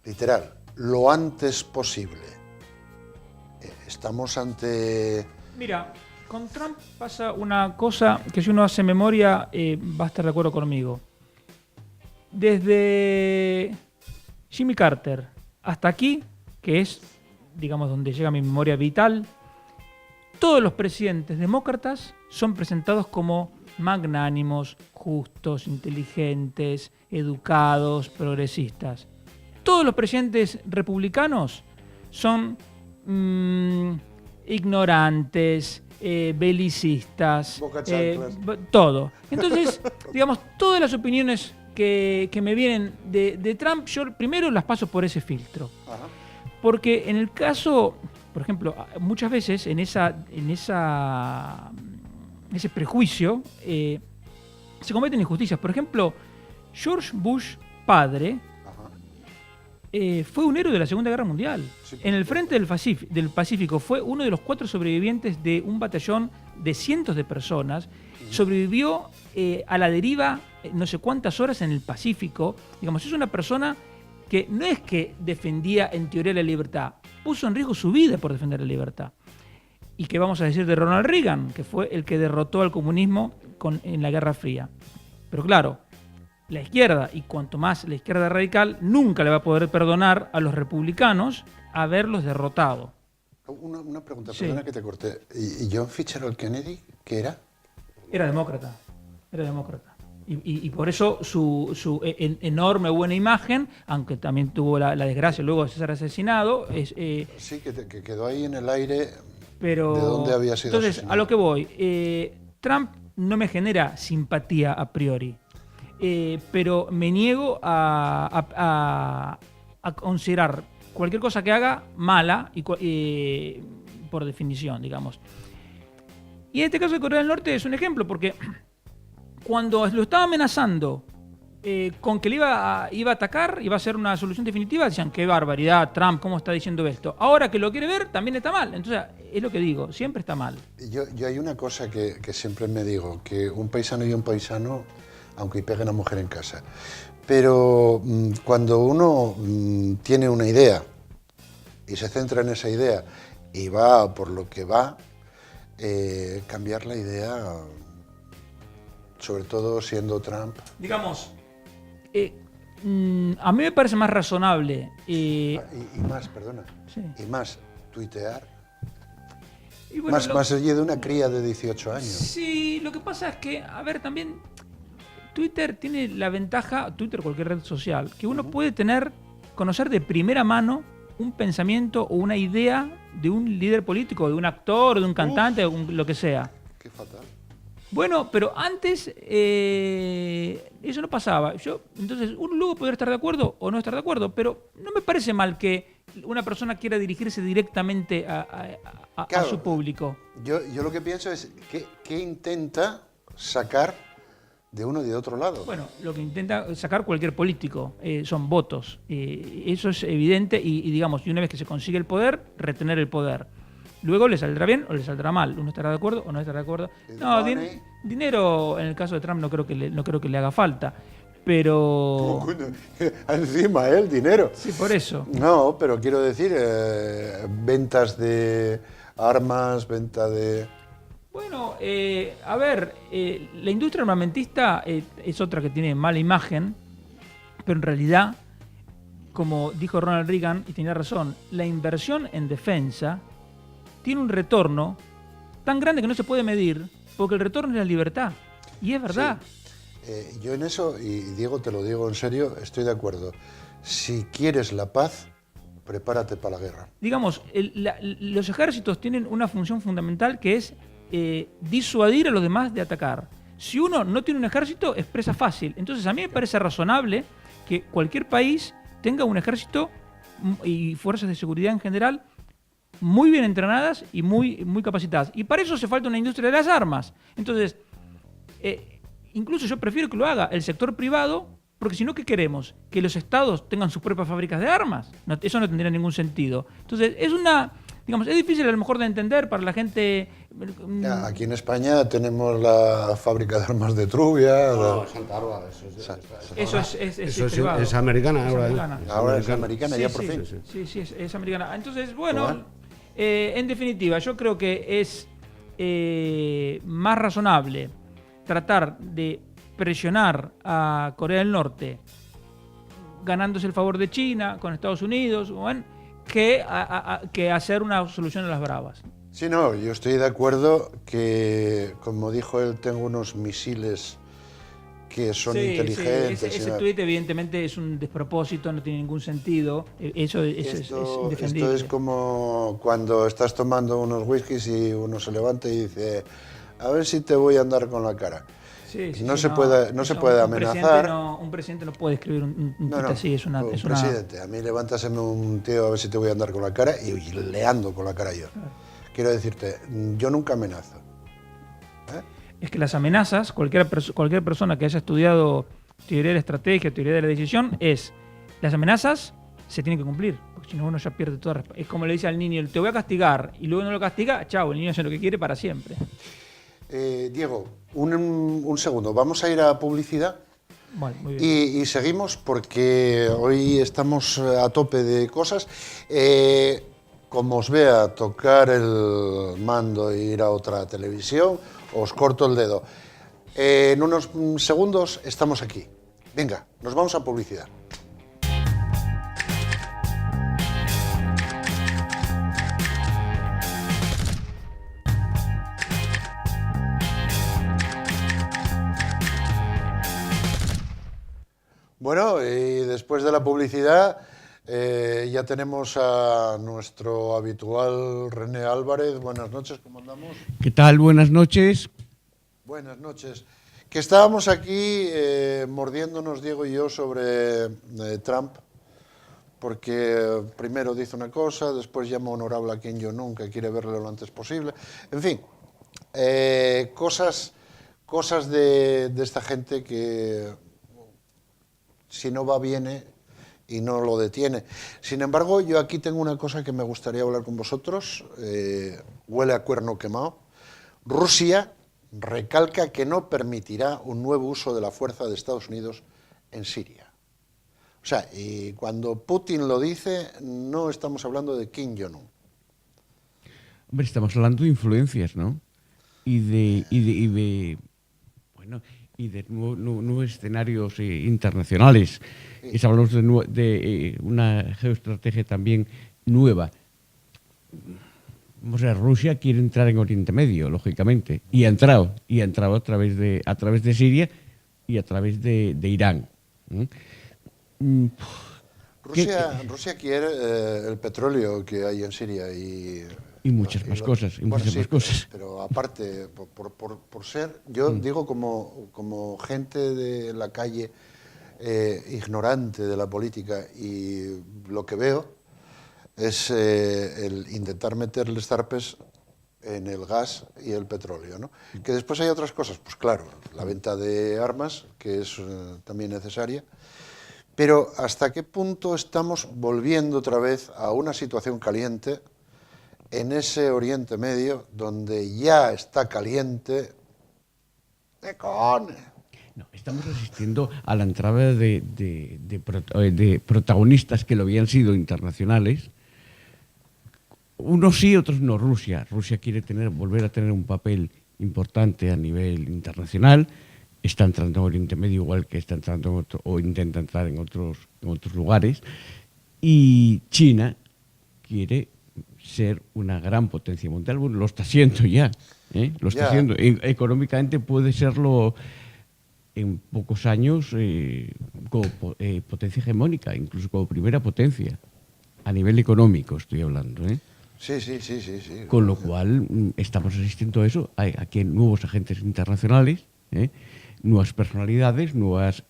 literal, lo antes posible. Estamos ante... Mira, con Trump pasa una cosa que, si uno hace memoria, va a estar de acuerdo conmigo. Desde Jimmy Carter, hasta aquí, que es, digamos, donde llega mi memoria vital, todos los presidentes demócratas son presentados como magnánimos, justos, inteligentes, educados, progresistas. Todos los presidentes republicanos son ignorantes, belicistas, todo. Entonces, digamos, todas las opiniones que me vienen de Trump, yo primero las paso por ese filtro. Ajá. Porque en el caso, por ejemplo, muchas veces en ese prejuicio se cometen injusticias. Por ejemplo, George Bush padre fue un héroe de la Segunda Guerra Mundial. Sí, en el frente del Pacífico fue uno de los 4 sobrevivientes de un batallón de cientos de personas. Sobrevivió a la deriva no sé cuántas horas en el Pacífico. Digamos, es una persona que no es que defendía en teoría la libertad, puso en riesgo su vida por defender la libertad. ¿Y qué vamos a decir de Ronald Reagan, que fue el que derrotó al comunismo en la Guerra Fría? Pero claro, la izquierda, y cuanto más la izquierda radical, nunca le va a poder perdonar a los republicanos haberlos derrotado. Una pregunta, Sí. perdona que te corté. ¿Y John Fitzgerald Kennedy qué era? Era demócrata. Y por eso su enorme buena imagen, aunque también tuvo la desgracia luego de ser asesinado, Sí, que quedó ahí en el aire. pero ¿De dónde había sido entonces, asesinado? a lo que voy, Trump no me genera simpatía a priori, pero me niego a considerar cualquier cosa que haga mala por definición, digamos. Y en este caso de Corea del Norte es un ejemplo, porque cuando lo estaba amenazando con que le iba a atacar, iba a ser una solución definitiva, decían, qué barbaridad, Trump, ¿cómo está diciendo esto? Ahora que lo quiere ver, también está mal. Entonces, es lo que digo, siempre está mal. Yo hay una cosa que siempre me digo, que un paisano y un paisano, aunque peguen a mujer en casa. Pero cuando uno tiene una idea y se centra en esa idea y va por lo que va, cambiar la idea, sobre todo siendo Trump. Digamos, a mí me parece más razonable. Y más, perdona, Sí. y más tuitear, Y bueno, más allí de una cría de 18 años. Sí, lo que pasa es que, a ver, también Twitter tiene la ventaja, Twitter, cualquier red social, que uno puede conocer de primera mano un pensamiento o una idea de un líder político, de un actor, de un cantante, o lo que sea. Qué fatal. Bueno, pero antes eso no pasaba. Entonces, uno luego podría estar de acuerdo o no estar de acuerdo, pero no me parece mal que una persona quiera dirigirse directamente a Claro. su público. Yo lo que pienso es, ¿qué intenta sacar de uno y de otro lado? Bueno, lo que intenta sacar cualquier político son votos. Eso es evidente y digamos, y una vez que se consigue el poder, retener el poder. Luego le saldrá bien o le saldrá mal. Uno estará de acuerdo o no estará de acuerdo. No, dinero en el caso de Trump no creo que le haga falta. Pero... Encima, el dinero. Sí, por eso. No, pero quiero decir, ventas de armas, venta de... Bueno, a ver, la industria armamentista es otra que tiene mala imagen, pero en realidad, como dijo Ronald Reagan, y tenía razón, la inversión en defensa tiene un retorno tan grande que no se puede medir, porque el retorno es la libertad. Y es verdad. Sí. Yo en eso, y Diego te lo digo en serio, estoy de acuerdo. Si quieres la paz, prepárate para la guerra. Digamos, los ejércitos tienen una función fundamental que es disuadir a los demás de atacar. Si uno no tiene un ejército, es presa fácil. Entonces a mí me parece razonable que cualquier país tenga un ejército y fuerzas de seguridad en general muy bien entrenadas y muy capacitadas. Y para eso hace falta una industria de las armas. Entonces, incluso yo prefiero que lo haga el sector privado, porque si no, ¿qué queremos? ¿Que los estados tengan sus propias fábricas de armas? No, eso no tendría ningún sentido. Entonces, es difícil a lo mejor de entender para la gente. Ya, aquí en España tenemos la fábrica de armas de Trubia. Santa Arba, Eso es privado. es americana Es ahora. americana. Ahora es americana, ya por fin. Sí, es americana. Entonces, bueno, Bueno. en definitiva, yo creo que es más razonable tratar de presionar a Corea del Norte ganándose el favor de China, con Estados Unidos, bueno, que hacer una solución a las bravas. Sí, no, yo estoy de acuerdo que, como dijo él, tengo unos misiles que son inteligentes. Sí, ese tuit evidentemente es un despropósito, no tiene ningún sentido. Eso es indefendible. Esto es como cuando estás tomando unos whiskies y uno se levanta y dice, a ver si te voy a andar con la cara. No se puede amenazar. Un presidente no puede escribir un tuit así. Presidente, a mí levántaseme un tío a ver si te voy a andar con la cara y le ando con la cara yo. Quiero decirte, yo nunca amenazo. Es que las amenazas, cualquier persona que haya estudiado teoría de la estrategia, teoría de la decisión, las amenazas se tienen que cumplir, porque si no uno ya pierde toda respuesta. Es como le dice al niño, te voy a castigar, y luego no lo castiga, chao, el niño hace lo que quiere para siempre. Diego, un segundo, vamos a ir a publicidad. Vale, muy bien. Y seguimos porque hoy estamos a tope de cosas. Como os vea tocar el mando e ir a otra televisión, os corto el dedo. En unos segundos estamos aquí. Venga, nos vamos a publicidad. Bueno, y después de la publicidad ya tenemos a nuestro habitual René Álvarez. Buenas noches, ¿cómo andamos? ¿Qué tal? Buenas noches. Buenas noches. Que estábamos aquí mordiéndonos, Diego y yo, sobre Trump, porque primero dice una cosa, después llama honorable a Kim Jong-un, que quiere verle lo antes posible. En fin, cosas de esta gente que si no va viene y no lo detiene. Sin embargo, yo aquí tengo una cosa que me gustaría hablar con vosotros, huele a cuerno quemado. Rusia recalca que no permitirá un nuevo uso de la fuerza de Estados Unidos en Siria. O sea, y cuando Putin lo dice, no estamos hablando de Kim Jong-un. Hombre, estamos hablando de influencias, ¿no? Y de nuevos escenarios internacionales. Sí. Hablamos de una geoestrategia también nueva. O sea, Rusia quiere entrar en Oriente Medio, lógicamente, y ha entrado a través de Siria y a través de Irán. Rusia quiere el petróleo que hay en Siria y muchas más cosas. Pero aparte, por ser, yo digo como gente de la calle ignorante de la política, y lo que veo es el intentar meterle zarpes en el gas y el petróleo, ¿no? Que después hay otras cosas, pues claro, la venta de armas, que es también necesaria, pero ¿hasta qué punto estamos volviendo otra vez a una situación caliente en ese Oriente Medio donde ya está caliente? ¿Qué cojones? No, estamos asistiendo a la entrada de protagonistas que lo habían sido internacionales. Unos sí, otros no. Rusia quiere volver a tener un papel importante a nivel internacional. Está entrando en Oriente Medio igual que está entrando o intenta entrar en otros lugares. Y China quiere ser una gran potencia mundial. Bueno, lo está siendo ya. Lo está haciendo. Económicamente puede serlo en pocos años como potencia hegemónica, incluso como primera potencia. A nivel económico estoy hablando, Sí. Con lo cual estamos asistiendo a eso, a que nuevos agentes internacionales, nuevas personalidades, nuevas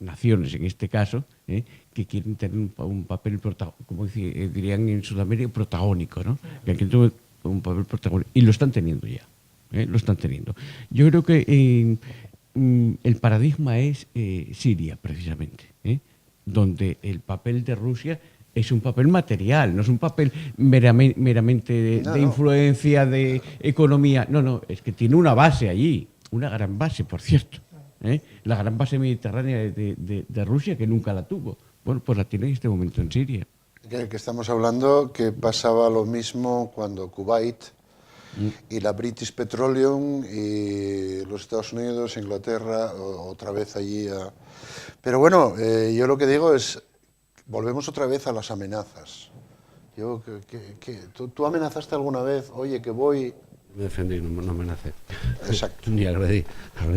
naciones en este caso, que quieren tener un papel, como dirían en Sudamérica, protagónico, ¿no? Que quieren tener un papel protagónico, y lo están teniendo ya, lo están teniendo. Yo creo que el paradigma es Siria, precisamente, donde el papel de Rusia es un papel material, no es un papel meramente de influencia, de economía. No, es que tiene una base allí, una gran base, por cierto. La gran base mediterránea de Rusia, que nunca la tuvo. Bueno, pues la tiene en este momento en Siria. Que estamos hablando que pasaba lo mismo cuando Kuwait y la British Petroleum y los Estados Unidos, Inglaterra, otra vez allí. Pero bueno, yo lo que digo es, volvemos otra vez a las amenazas. ¿Tú amenazaste alguna vez? Oye, que voy... Me defendí, no amenacé. Exacto. Ni agredí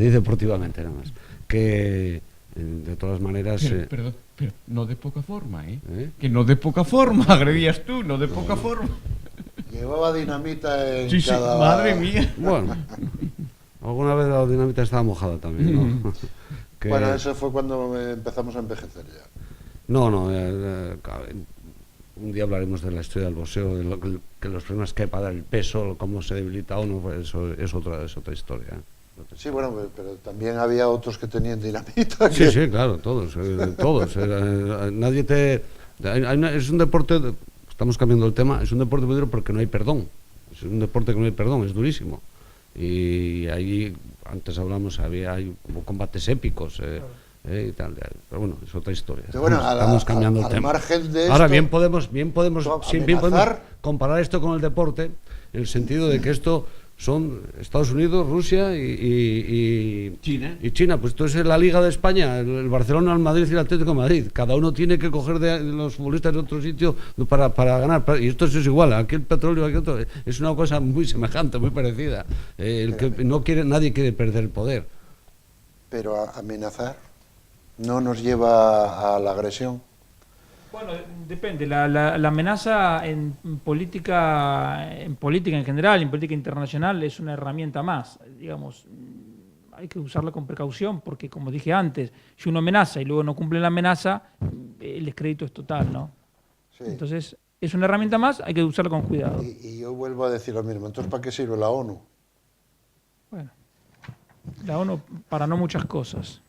deportivamente nada más. Que de todas maneras... Pero no de poca forma, ¿eh? Que no de poca forma, agredías tú, no de poca forma. Llevaba dinamita en Sí, cada... madre mía. Bueno, alguna vez la dinamita estaba mojada también, ¿no? Que... Bueno, eso fue cuando empezamos a envejecer ya. No, un día hablaremos de la historia del boxeo, de que los problemas que hay para dar el peso, cómo se debilita uno, pues eso es otra historia. Sí, bueno, pero también había otros que tenían dinamita. Sí, claro, todos. Nadie te... Es un deporte, estamos cambiando el tema, es un deporte muy duro porque no hay perdón. Es un deporte que no hay perdón, es durísimo. Y ahí, antes hablamos, hay como combates épicos. Y tal, pero bueno, es otra historia. Estamos cambiando el al tema. Margen de esto, ahora bien podemos amenazar... comparar esto con el deporte, en el sentido de que esto son Estados Unidos, Rusia y China. Pues esto es la Liga de España, el Barcelona, el Madrid y el Atlético de Madrid. Cada uno tiene que coger de los futbolistas de otro sitio para ganar. Y esto es igual, aquí el petróleo, aquí otro, es una cosa muy semejante, muy parecida. Nadie quiere perder el poder. Pero amenazar no nos lleva a la agresión. Bueno, depende. La amenaza en política en general, en política internacional, es una herramienta más. Digamos, hay que usarla con precaución porque, como dije antes, si uno amenaza y luego no cumple la amenaza, el descrédito es total, ¿no? Sí. Entonces, es una herramienta más, hay que usarla con cuidado. Y yo vuelvo a decir lo mismo. Entonces, ¿para qué sirve la ONU? Bueno, la ONU para no muchas cosas.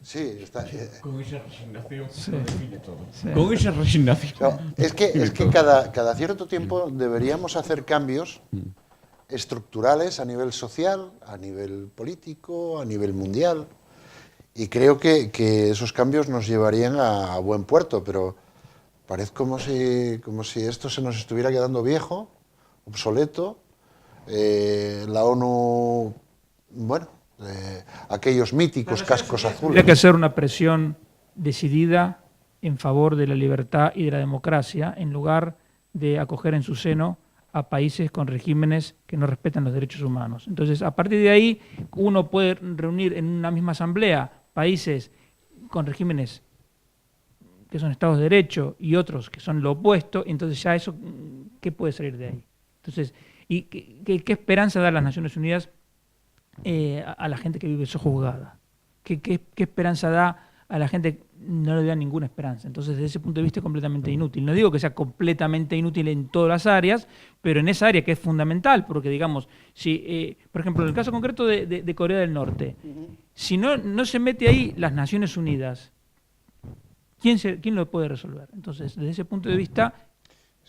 Sí, está... Con esa resignación Sí. lo define todo. Sí. Con esa resignación. No, es que cada cierto tiempo deberíamos hacer cambios estructurales a nivel social, a nivel político, a nivel mundial. Y creo que esos cambios nos llevarían a buen puerto, pero parece como si esto se nos estuviera quedando viejo, obsoleto. La ONU, bueno, aquellos míticos cascos azules. Tendría que hacer una presión decidida en favor de la libertad y de la democracia, en lugar de acoger en su seno a países con regímenes que no respetan los derechos humanos. Entonces, a partir de ahí, uno puede reunir en una misma asamblea países con regímenes que son estados de derecho y otros que son lo opuesto, entonces ya eso, ¿qué puede salir de ahí? Entonces, ¿y qué esperanza da las Naciones Unidas a la gente que vive sojuzgada? ¿Qué esperanza da a la gente que no le da ninguna esperanza? Entonces, desde ese punto de vista es completamente inútil. No digo que sea completamente inútil en todas las áreas, pero en esa área que es fundamental, porque digamos, si, por ejemplo, en el caso concreto de Corea del Norte, si no se mete ahí las Naciones Unidas, ¿quién lo puede resolver? Entonces, desde ese punto de vista,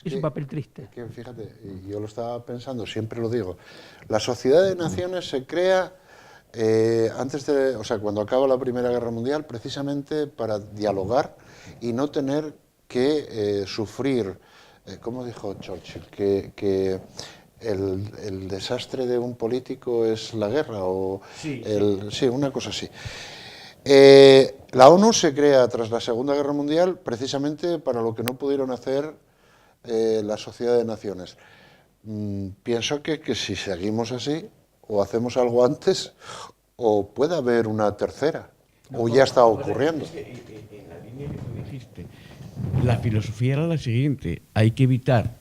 es un papel triste. Es que, fíjate, yo lo estaba pensando, siempre lo digo, la Sociedad de Naciones se crea cuando acaba la Primera Guerra Mundial, precisamente para dialogar y no tener que sufrir, ¿cómo dijo Churchill? Que el desastre de un político es la guerra, sí, una cosa así. La ONU se crea tras la Segunda Guerra Mundial precisamente para lo que no pudieron hacer la Sociedad de Naciones. Pienso que si seguimos así, o hacemos algo antes, o puede haber una tercera, o ya está ocurriendo. En la línea que tú dijiste, la filosofía era la siguiente: hay que evitar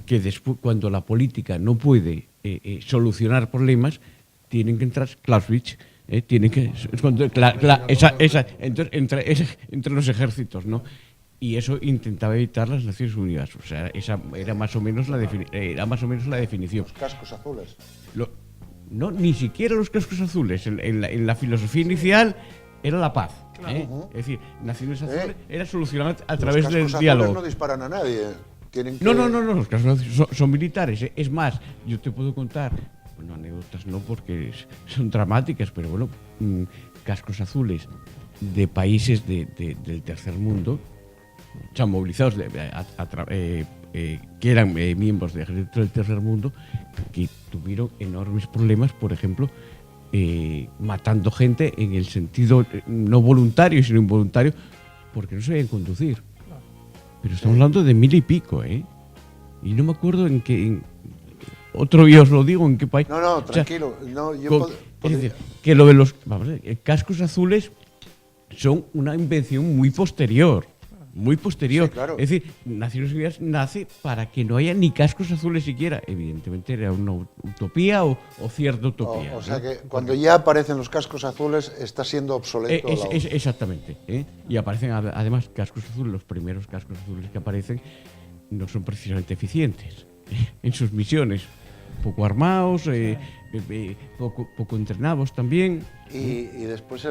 que después, cuando la política no puede solucionar problemas, tienen que entrar Clausewitz, tienen que entre los ejércitos, ¿no? Y eso intentaba evitar las Naciones Unidas. O sea, esa era más o menos la definición. Los cascos azules. No, ni siquiera los cascos azules. En la filosofía inicial era la paz. Claro. Es decir, Naciones Azules era solucionar a través del diálogo. Los cascos azules no disparan a nadie. No, los cascos azules son militares. Es más, yo te puedo contar, bueno, anécdotas no porque son dramáticas, pero bueno, cascos azules de países del tercer mundo, o sea, movilizados que eran miembros del Ejército del Tercer Mundo, que tuvieron enormes problemas, por ejemplo, matando gente en el sentido no voluntario, sino involuntario, porque no sabían conducir. Pero estamos hablando de 1000 y pico, ¿eh? Y no me acuerdo en qué... otro día os lo digo, en qué país. No, tranquilo. No, yo es decir, que lo de los cascos azules son una invención muy posterior. Muy posterior. Sí, claro. Es decir, Naciones Unidas nace para que no haya ni cascos azules siquiera. Evidentemente era una utopía o cierta utopía. O sea ¿no? que cuando ya aparecen los cascos azules está siendo obsoleto. Exactamente. Y aparecen además cascos azules, los primeros cascos azules que aparecen no son precisamente eficientes en sus misiones. Poco armados, poco entrenados también. Y después,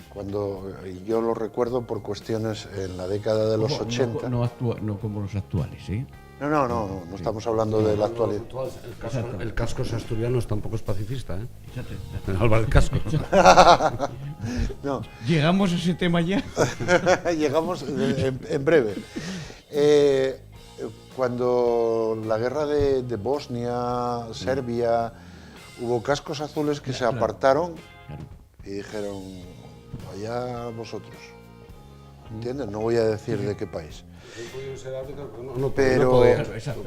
cuando yo lo recuerdo por cuestiones en la década de los 80. No como los actuales, ¿eh? No estamos hablando de la actualidad. El casco asturiano tampoco es pacifista, ¿eh? Álvaro Casco. No. ¿Llegamos a ese tema ya? Llegamos en breve. Cuando la guerra de Bosnia, Serbia, hubo cascos azules que se apartaron y dijeron, allá vosotros. ¿Entiendes? No voy a decir de qué país.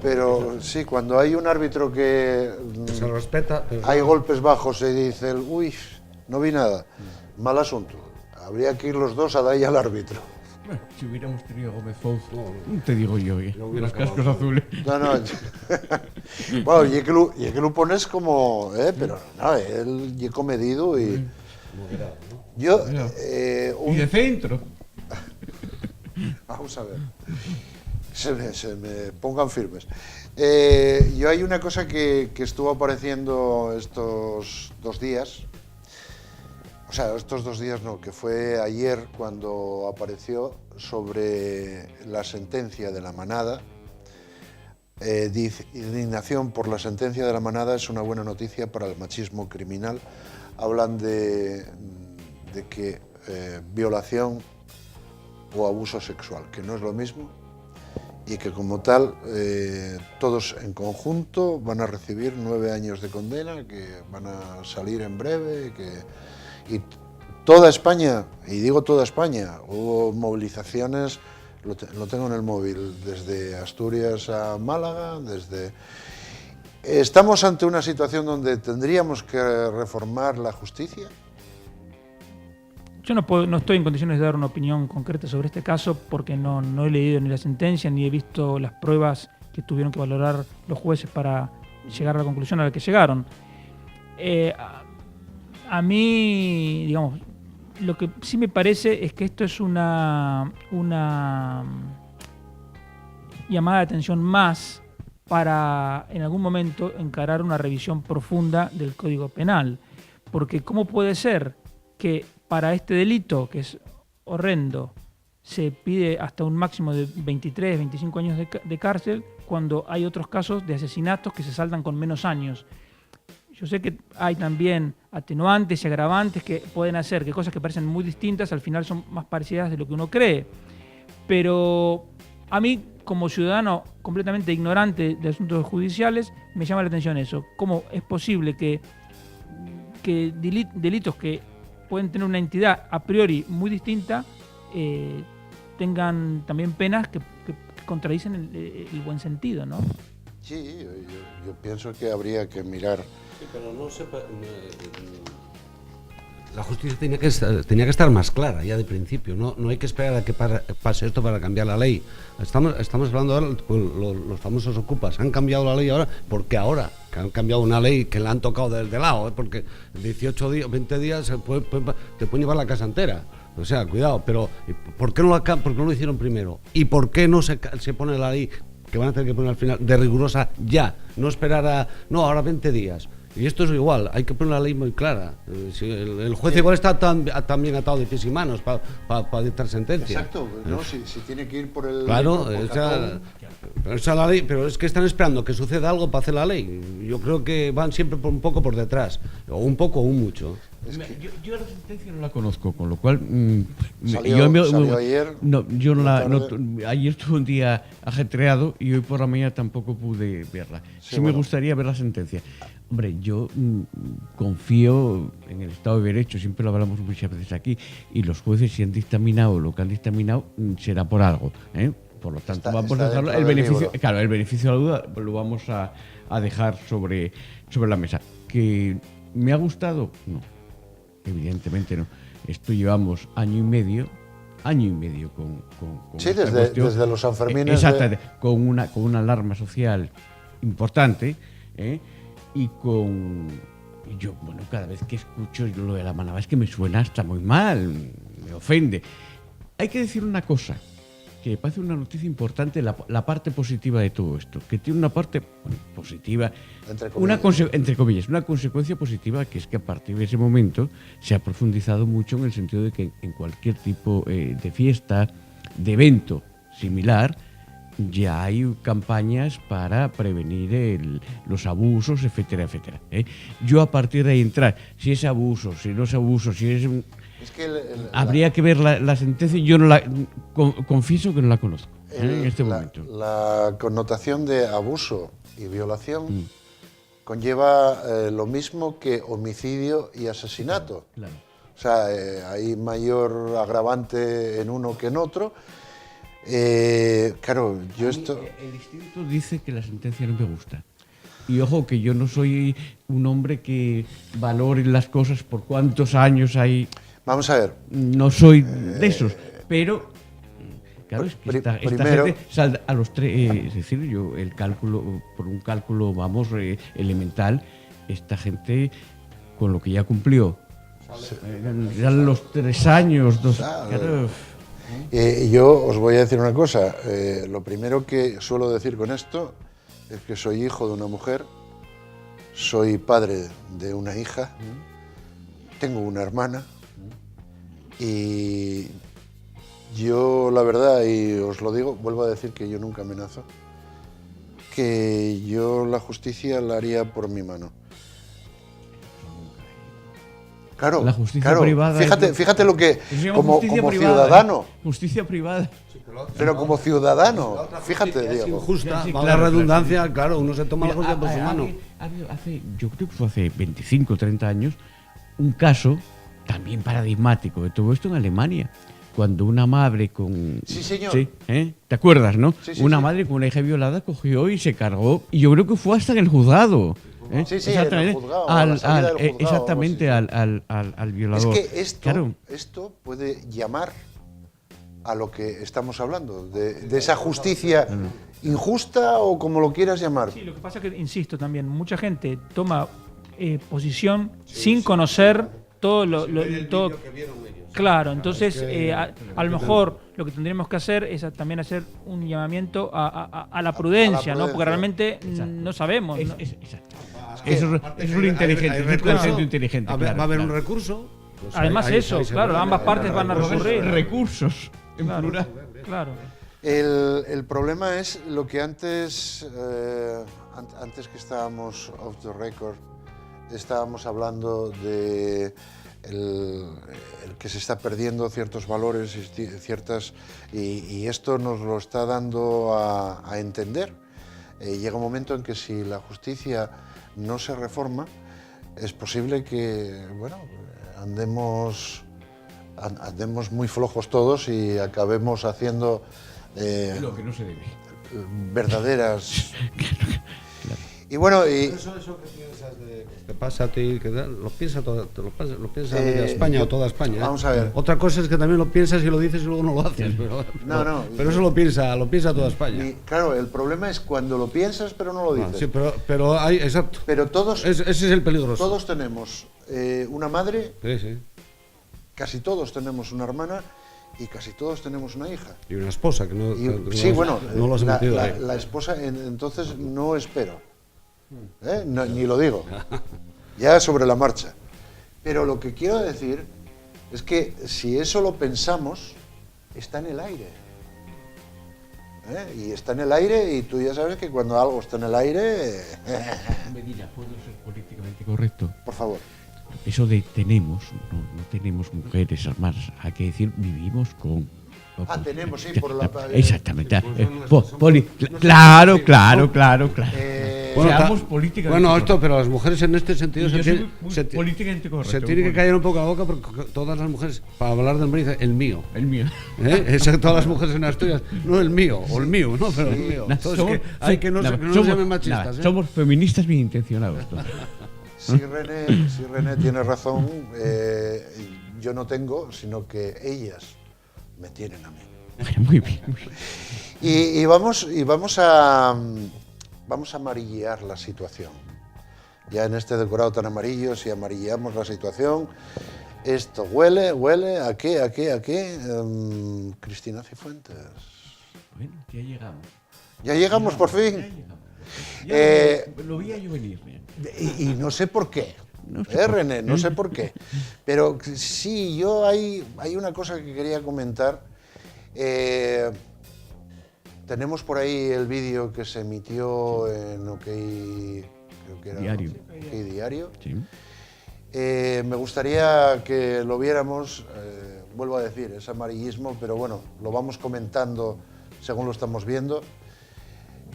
Pero sí, cuando hay un árbitro que se respeta, hay golpes bajos y dice, uy, no vi nada, mal asunto. Habría que ir los dos a dar al árbitro. Bueno, si hubiéramos tenido a Gómez Fouz, te digo yo, de los cascos azules. No. Bueno, y que lo pones como, pero no, él y comedido y... Yo... Y de centro. Vamos a ver. Se me pongan firmes. Yo hay una cosa que estuvo apareciendo estos 2 días. O sea, estos 2 días no, que fue ayer cuando apareció sobre la sentencia de la manada. Indignación por la sentencia de la manada es una buena noticia para el machismo criminal. Hablan de que violación o abuso sexual, que no es lo mismo, y que como tal todos en conjunto van a recibir 9 años de condena, que van a salir en breve, y toda España, y digo toda España, hubo movilizaciones, lo tengo en el móvil, desde Asturias a Málaga, ¿Estamos ante una situación donde tendríamos que reformar la justicia? Yo no estoy en condiciones de dar una opinión concreta sobre este caso porque no he leído ni la sentencia ni he visto las pruebas que tuvieron que valorar los jueces para llegar a la conclusión a la que llegaron. A mí, digamos, lo que sí me parece es que esto es una llamada de atención más para en algún momento encarar una revisión profunda del Código Penal. Porque ¿cómo puede ser que para este delito, que es horrendo, se pide hasta un máximo de 23, 25 años de cárcel, cuando hay otros casos de asesinatos que se saldan con menos años? Yo sé que hay también atenuantes y agravantes que pueden hacer que cosas que parecen muy distintas al final son más parecidas de lo que uno cree. Pero a mí, como ciudadano completamente ignorante de asuntos judiciales, me llama la atención eso. ¿Cómo es posible que delitos que pueden tener una entidad a priori muy distinta tengan también penas que contradicen el buen sentido, ¿no? Sí, yo pienso que habría que mirar. Sí, pero la justicia tenía que estar más clara ya de principio. No hay que esperar a que pase esto para cambiar la ley. Estamos hablando ahora, los famosos ocupas. Han cambiado la ley ahora, porque ahora que han cambiado una ley que la han tocado desde lado, porque 18 días, 20 días te pueden llevar la casa entera. O sea, cuidado, pero ¿por qué no lo hicieron primero? ¿Y por qué no se pone la ley que van a tener que poner al final de rigurosa ya? No esperar ahora 20 días. Y esto es igual, hay que poner la ley muy clara. Si el juez igual está también atado de pies y manos para dictar sentencia. Exacto, ¿no? Si tiene que ir por el... Claro, esa la ley, pero es que están esperando que suceda algo para hacer la ley. Yo creo que van siempre un poco por detrás, o un poco o un mucho. Yo la sentencia no la conozco, con lo cual Salió ayer. No, yo no la. por la No, ayer tuve un día ajetreado y hoy por la mañana tampoco pude verla. Sí, me bueno. gustaría ver la sentencia. Hombre, yo confío en el Estado de Derecho, siempre lo hablamos muchas veces aquí, y los jueces, si han dictaminado lo que han dictaminado, será por algo, ¿eh? Por lo tanto, vamos a dejarlo. dentro del libro. Claro, el beneficio de la duda lo vamos a dejar sobre la mesa. ¿Que me ha gustado? No, evidentemente no. Esto llevamos año y medio con Sí, esta desde los Sanfermines. exactamente, con una alarma social importante, ¿eh? Y yo, bueno, cada vez que escucho lo de la manaba es que me suena hasta muy mal, me ofende. Hay que decir una cosa, que me parece una noticia importante, la parte positiva de todo esto, que tiene una parte positiva, entre comillas, una consecuencia positiva, que es que a partir de ese momento se ha profundizado mucho en el sentido de que en cualquier tipo de fiesta, de evento similar, ya hay campañas para prevenir los abusos, etcétera, etcétera, ¿eh? Yo a partir de ahí entrar, si es abuso, si no es abuso, si es... Es que habría que ver la sentencia, yo no confieso que no la conozco en este momento. La connotación de abuso y violación conlleva lo mismo que homicidio y asesinato. Claro. O sea, hay mayor agravante en uno que en otro. Claro, yo esto... El instinto dice que la sentencia no me gusta. Y ojo, que yo no soy un hombre que valore las cosas por cuántos años hay. Vamos a ver. No soy de esos, pero claro, es que esta primero, gente sale a los tres, es decir, yo el cálculo, por un cálculo, vamos, elemental, esta gente con lo que ya cumplió, ya los 3 años, claro. Yo os voy a decir una cosa. Lo primero que suelo decir con esto es que soy hijo de una mujer, soy padre de una hija, tengo una hermana. Y yo, la verdad, y os lo digo, vuelvo a decir que yo nunca amenazo, que yo la justicia la haría por mi mano. Claro, la justicia claro. privada. Fíjate lo que, como privada, ciudadano. Justicia privada. Pero como ciudadano, fíjate, Diego. Injusta, Sí, valga claro, la redundancia, claro, uno se toma la cosa por su mano. Yo creo que fue hace 25 o 30 años, un caso también paradigmático de todo esto en Alemania, cuando una madre con... Sí, señor. Sí, ¿te acuerdas, no? Sí, Una sí. madre con una hija violada cogió y se cargó, y yo creo que fue hasta en el juzgado. Sí, sí, Exactamente, en el juzgado, a la salida del juzgado, exactamente, algo así. al Es violador. que Claro. esto puede llamar a lo que estamos hablando, de esa justicia injusta o como lo quieras llamar. Sí, lo que pasa es que, insisto también, mucha gente toma posición sin conocer todo todo. Claro, entonces a lo mejor lo que tendríamos que hacer es también hacer un llamamiento a la prudencia, ¿no? Porque realmente no sabemos. ¿no? Exacto. Eso es lo inteligente, es el concepto inteligente. Va a haber un recurso. Pues Además ahí eso, se claro, puede- ambas partes van a recurrir. Recursos, en Claro, plural. claro. El problema es lo que antes que estábamos off the record, estábamos hablando de el que se está perdiendo ciertos valores y esto nos lo está dando a entender. Llega un momento en que si la justicia no se reforma, es posible que, bueno, andemos muy flojos todos y acabemos haciendo Lo que no se debe. verdaderas. Y bueno, Eso que piensas de que te pasa a ti, que lo piensa media España o toda España. vamos a ver. Otra cosa es que también lo piensas y lo dices y luego no lo haces. No. Pero eso lo piensa toda España. Y, claro, el problema es cuando lo piensas pero no lo dices. Sí, pero hay, exacto. Pero todos, Ese es el peligroso. todos tenemos una madre, Sí. casi todos tenemos una hermana y casi todos tenemos una hija. Y una esposa que no. Sí, bueno, no lo has metido ahí. la esposa, entonces no espero. Ni lo digo. Ya sobre la marcha. Pero lo que quiero decir es que si eso lo pensamos, está en el aire. Y está en el aire y tú ya sabes que cuando algo está en el aire... Medina, ¿puedo ser políticamente correcto? Por favor. Eso de tenemos, no tenemos mujeres armadas, hay que decir vivimos con. Tenemos, sí, por la... Exactamente. Claro. Claro. Seamos Bueno, políticamente esto, pero las mujeres en este sentido Yo se soy tienen, muy políticamente correcto. se tienen que callar un poco la boca porque todas las mujeres, para hablar del marido, el mío. El mío. Todas las mujeres en Asturias, no el mío, o el mío, no, pero el mío. Entonces, hay que no nos llamen machistas. Somos feministas bien intencionados. Si René tiene razón, yo no tengo, sino que ellas me tienen a mí. Muy bien. Y vamos a amarillear la situación. Ya en este decorado tan amarillo, si amarillamos la situación, esto huele, ¿a qué? Cristina Cifuentes. Bueno, ya llegamos. Ya llegamos por fin. Lo veía yo venir. Y no sé por qué. No sé René, no sé por qué. Pero sí, hay una cosa que quería comentar. Tenemos por ahí el vídeo que se emitió en OK, creo que era Diario. OK Diario. Sí. Me gustaría que lo viéramos, vuelvo a decir, es amarillismo, pero bueno, lo vamos comentando según lo estamos viendo.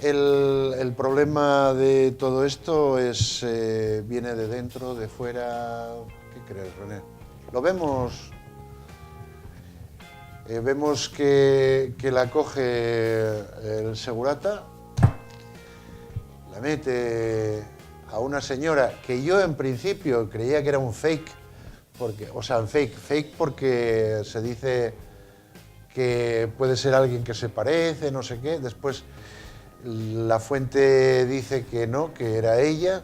El problema de todo esto viene de dentro, de fuera. ¿Qué crees, René? Lo vemos. Vemos que la coge el segurata, la mete a una señora que yo en principio creía que era un fake, fake porque se dice que puede ser alguien que se parece, no sé qué. Después la fuente dice que no, que era ella,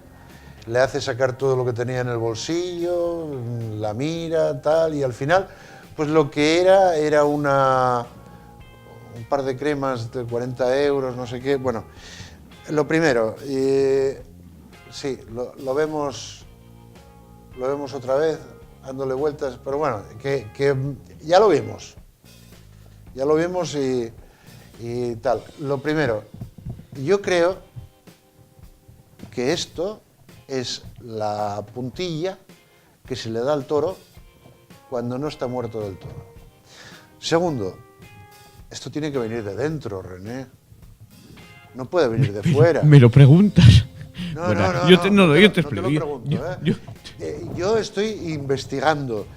le hace sacar todo lo que tenía en el bolsillo, la mira, tal, y al final, pues lo que era un par de cremas de 40 euros, no sé qué. Bueno, lo primero, sí, lo vemos otra vez, dándole vueltas, pero bueno, que ya lo vimos y tal. Lo primero, yo creo que esto es la puntilla que se le da al toro cuando no está muerto del todo. Segundo, esto tiene que venir de dentro, René. No puede venir de fuera. ¿Me lo preguntas? No, yo te no explico. te lo pregunto, yo estoy investigando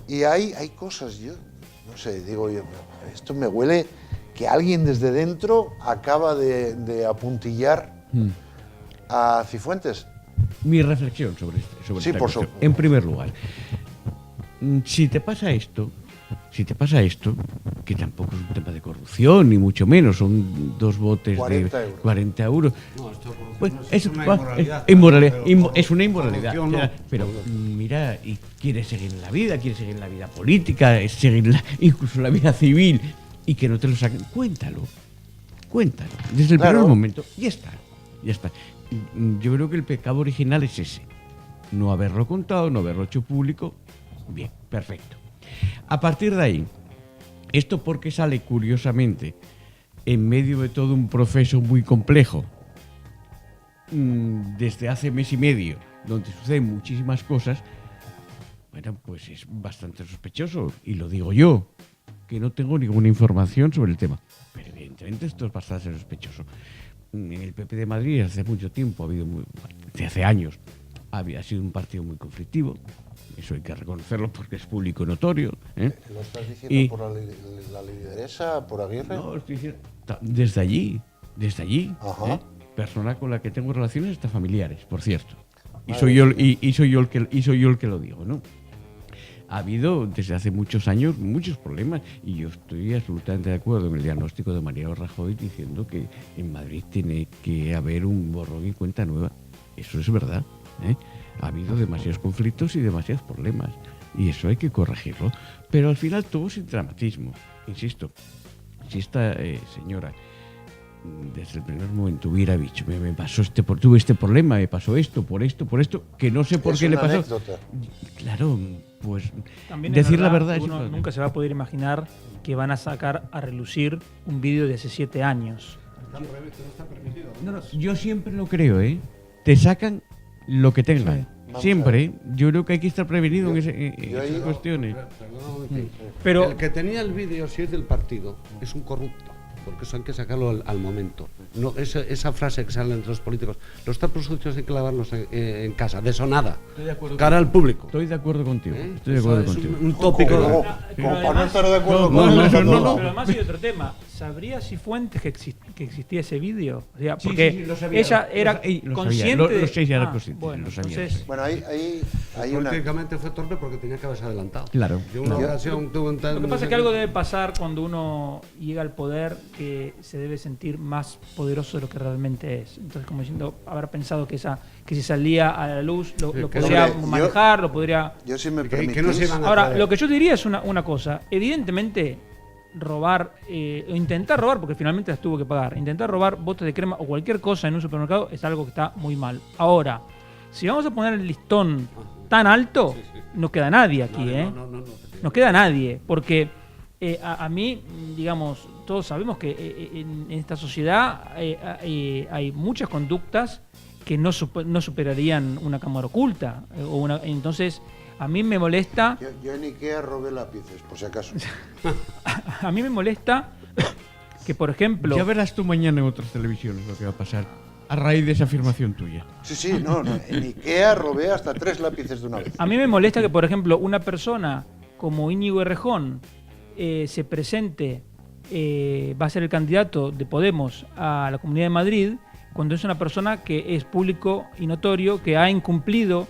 y hay cosas, yo no sé, digo yo, esto me huele que alguien desde dentro acaba de apuntillar a Cifuentes. Mi reflexión sobre Sí, esta por cuestión. supuesto. En primer lugar, si te pasa esto, que tampoco es un tema de corrupción, ni mucho menos, son 2 botes 40 de euros. 40 euros. No, esto Pues es eso, una inmoralidad. inmoralidad. Es una inmoralidad. Corrupción no. Pero mira, y quieres seguir en la vida, quieres seguir en la vida política, incluso la vida civil, y que no te lo saquen. Cuéntalo. Desde el primer momento. Ya está. Yo creo que el pecado original es ese. No haberlo contado, no haberlo hecho público. Bien, perfecto. A partir de ahí, esto porque sale curiosamente en medio de todo un proceso muy complejo, desde hace mes y medio, donde suceden muchísimas cosas, bueno, pues es bastante sospechoso, y lo digo yo, que no tengo ninguna información sobre el tema. Pero evidentemente esto es bastante sospechoso. En el PP de Madrid hace mucho tiempo, desde hace años, ha sido un partido muy conflictivo. Eso hay que reconocerlo porque es público notorio. ¿Lo estás diciendo por la lideresa, por Aguirre? No, estoy diciendo desde allí. Ajá. Persona con la que tengo relaciones hasta familiares, por cierto. Y Madre soy yo mía. el que lo digo, ¿no? Ha habido desde hace muchos años muchos problemas y yo estoy absolutamente de acuerdo en el diagnóstico de Mariano Rajoy diciendo que en Madrid tiene que haber un borrón y cuenta nueva. Eso es verdad, ¿eh? Ha habido demasiados conflictos y demasiados problemas y eso hay que corregirlo. Pero al final todo sin dramatismo. Insisto, si esta señora desde el primer momento hubiera dicho, me pasó tuve este problema, me pasó esto, por esto, que no sé por qué le pasó. Anécdota. Claro, pues También decir la verdad verdad que uno nunca se va a poder imaginar que van a sacar a relucir un vídeo de hace 7 años. No, yo siempre lo creo, ¿eh? Te sacan lo que tengan. Siempre. Yo creo que hay que estar prevenido en yo ahí- esas cuestiones. Perdona un momentito. Pero El que tenía el vídeo, si es del partido, es un corrupto, porque eso hay que sacarlo al momento. No, esa frase que sale entre los políticos, los trapos sucios hay que lavarlos en casa, de eso nada, Estoy de acuerdo cara al público. Estoy de acuerdo contigo. ¿Eh? Estoy de acuerdo Eso contigo. es un tópico. Como pero para no además- estar de acuerdo No, con no, él, no, no. no. Pero además hay otro tema. ¿Sabría Cifuentes que existía ese vídeo? O sea, Sí, porque sí, sí, lo sabía. ella era Lo sabía. consciente. Lo sé, ya era consciente, Bueno, lo sabía. entonces, Bueno, hay una... Políticamente fue torpe porque tenía que haberse adelantado. Claro. Yo una Yo- ocasión tuve un tal... lo que pasa es que algo debe pasar cuando uno llega al poder, que se debe sentir más poderoso de lo que realmente es. Entonces, como diciendo, haber pensado que si salía a la luz lo que podría hombre, manejar, lo podría... Yo si me Que permitís... no se iban a Ahora, atrever. lo que yo diría es una cosa. Evidentemente, robar, o intentar robar, porque finalmente las tuvo que pagar, intentar robar botes de crema o cualquier cosa en un supermercado es algo que está muy mal. Ahora, si vamos a poner el listón tan alto, no queda nadie aquí, ¿eh? No queda nadie, porque a mí, digamos, todos sabemos que en esta sociedad hay muchas conductas que no superarían una cámara oculta. Entonces, a mí me molesta... Yo en Ikea robé lápices, por si acaso. A mí me molesta que, por ejemplo... Ya verás tú mañana en otras televisiones lo que va a pasar a raíz de esa afirmación tuya. Sí, no, en Ikea robé hasta 3 lápices de una vez. A mí me molesta que, por ejemplo, una persona como Íñigo Errejón se presente, va a ser el candidato de Podemos a la Comunidad de Madrid, cuando es una persona que es público y notorio, que ha incumplido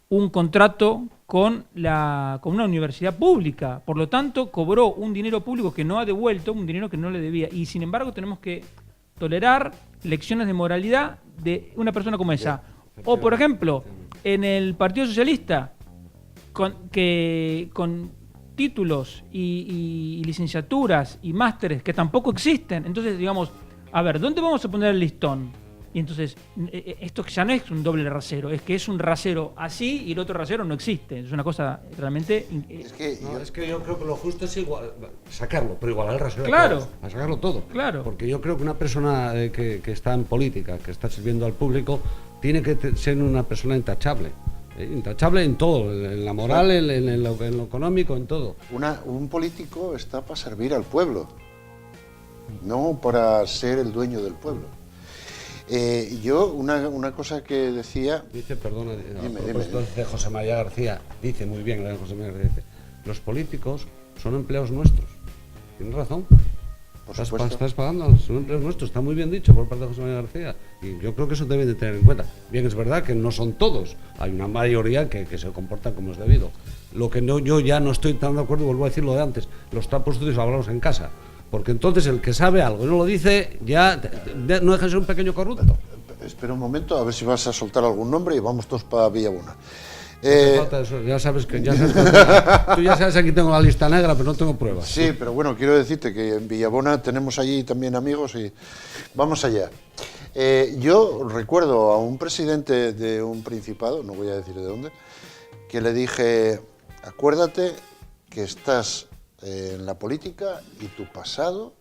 un contrato con una universidad pública. Por lo tanto, cobró un dinero público que no ha devuelto, un dinero que no le debía. Y sin embargo, tenemos que tolerar lecciones de moralidad de una persona como esa. O, por ejemplo, en el Partido Socialista, con títulos y licenciaturas y másteres que tampoco existen. Entonces, digamos, a ver, ¿dónde vamos a poner el listón? Y entonces, esto ya no es un doble rasero, es que es un rasero así y el otro rasero no existe. Es una cosa realmente... Es que No, yo- es que yo creo que lo justo es sacarlo, pero igualar el rasero. Claro. A todos, a sacarlo todo. Claro. Porque yo creo que una persona que está en política, que está sirviendo al público, tiene que ser una persona intachable. Intachable en todo, en la moral, en lo económico, en todo. un político está para servir al pueblo, no para ser el dueño del pueblo. Yo, una cosa que decía... Dice, perdona, Dime, de José María García, dice muy bien, José María García, dice, los políticos son empleados nuestros. Tienes razón. Por supuesto. Estás pagando, son empleados nuestros, está muy bien dicho por parte de José María García. Y yo creo que eso deben de tener en cuenta. Bien, es verdad que no son todos, hay una mayoría que se comportan como es debido. Lo que yo ya no estoy tan de acuerdo, vuelvo a decir lo de antes, los trapos sucios hablamos en casa. Porque entonces el que sabe algo y no lo dice, ya no deja de ser un pequeño corrupto. Espera un momento, a ver si vas a soltar algún nombre y vamos todos para Villabona. Hace falta eso, ya sabes que tú ya sabes, aquí tengo la lista negra, pero no tengo pruebas. Sí, pero bueno, quiero decirte que en Villabona tenemos allí también amigos y vamos allá. Yo recuerdo a un presidente de un principado, no voy a decir de dónde, que le dije, acuérdate que estás en la política y tu pasado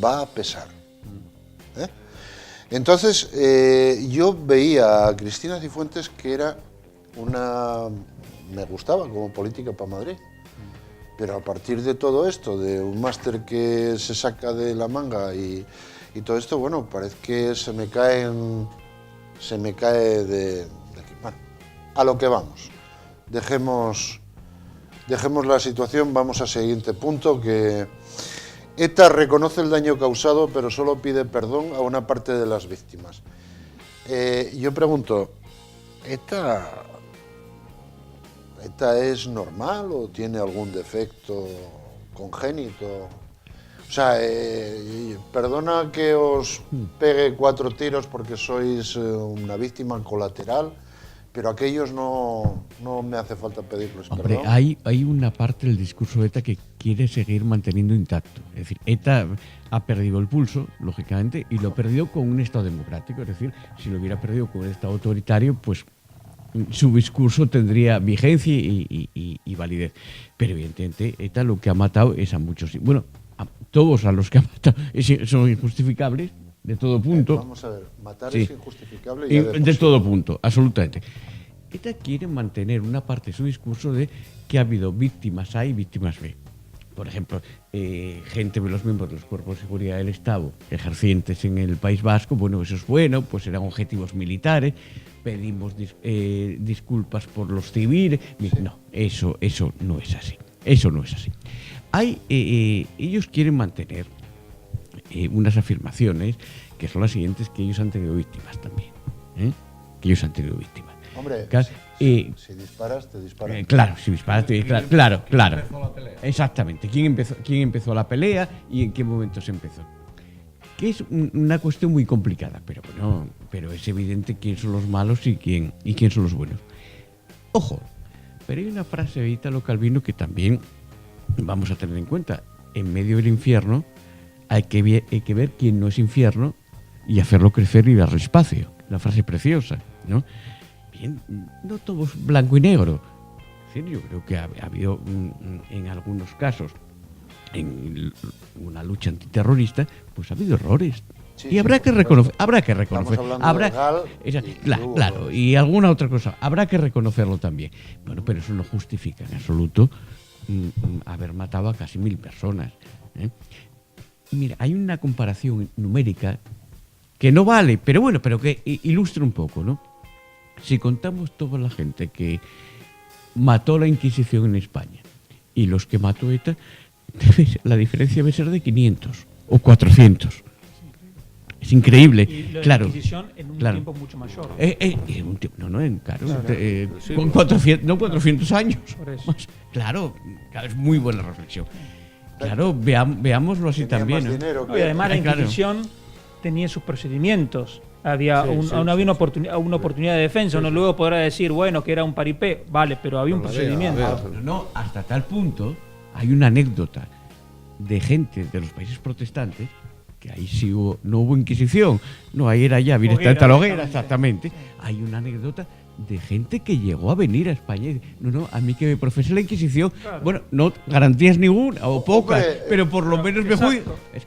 va a pesar. ¿Eh? Entonces, yo veía a Cristina Cifuentes que era me gustaba como política para Madrid. Pero a partir de todo esto, de un máster que se saca de la manga y todo esto, bueno, parece que se me cae de aquí. Bueno, a lo que vamos. Dejemos la situación, vamos al siguiente punto, que ETA reconoce el daño causado, pero solo pide perdón a una parte de las víctimas. Yo pregunto, ¿ETA es normal o tiene algún defecto congénito? O sea, perdona que os pegue 4 tiros porque sois una víctima colateral, pero a aquellos no me hace falta pedirles Hombre, perdón. hay una parte del discurso de ETA que quiere seguir manteniendo intacto. Es decir, ETA ha perdido el pulso, lógicamente, y lo ha perdido con un Estado democrático. Es decir, si lo hubiera perdido con un Estado autoritario, pues su discurso tendría vigencia y validez. Pero evidentemente ETA lo que ha matado es a muchos, bueno, a todos a los que ha matado son injustificables de todo punto. Vamos a ver, matar Sí. es injustificable Y ya de por sí. todo punto, absolutamente. ETA quiere mantener una parte de su discurso de que ha habido víctimas A y víctimas B. Por ejemplo, gente de los miembros de los cuerpos de seguridad del Estado ejercientes en el País Vasco, bueno, eso es bueno, pues eran objetivos militares, pedimos disculpas por los civiles. No, eso no es así. Eso no es así. Ellos quieren mantener unas afirmaciones que son las siguientes, que ellos han tenido víctimas también. Que ellos han tenido víctimas. Hombre, Claro, si disparas, te disparan. claro, si disparas, claro. Exactamente. ¿Quién empezó la pelea y en qué momento se empezó? Que es una cuestión muy complicada, pero bueno, pero es evidente quién son los malos y quién son los buenos. Ojo, pero hay una frase de Italo Calvino que también vamos a tener en cuenta. En medio del infierno hay que ver quién no es infierno y hacerlo crecer y darle espacio. La frase preciosa, ¿no? Bien, no todo es blanco y negro. Es decir, yo creo que ha habido en algunos casos, en una lucha antiterrorista, pues ha habido errores. Sí, y habrá que reconocer. Estamos hablando de Gal Claro, y alguna otra cosa. Habrá que reconocerlo también. Bueno, pero eso no justifica en absoluto haber matado a casi 1000 personas. Mira, hay una comparación numérica que no vale, pero bueno, pero que ilustra un poco, ¿no? Si contamos toda la gente que mató la Inquisición en España y los que mató ETA, la diferencia debe ser de 500 o 400. Es increíble. Y lo de claro. la Inquisición en un tiempo mucho mayor. Con 400 años. Por eso. Claro, es muy buena reflexión. Claro, veámoslo así Tenía también. más dinero Y además la Claro. Inquisición tenía sus procedimientos. Había una oportunidad de defensa. Uno luego podrá decir, bueno, que era un paripé. Vale, pero había un procedimiento. No, hasta tal punto hay una anécdota de gente de los países protestantes que ahí sí no hubo Inquisición, no, ahí era ya directamente a la hoguera, exactamente. Hay una anécdota de gente que llegó a venir a España y dice, no, a mí que me profese la Inquisición, bueno, no garantías ninguna o pocas, pero por lo menos me fui. Es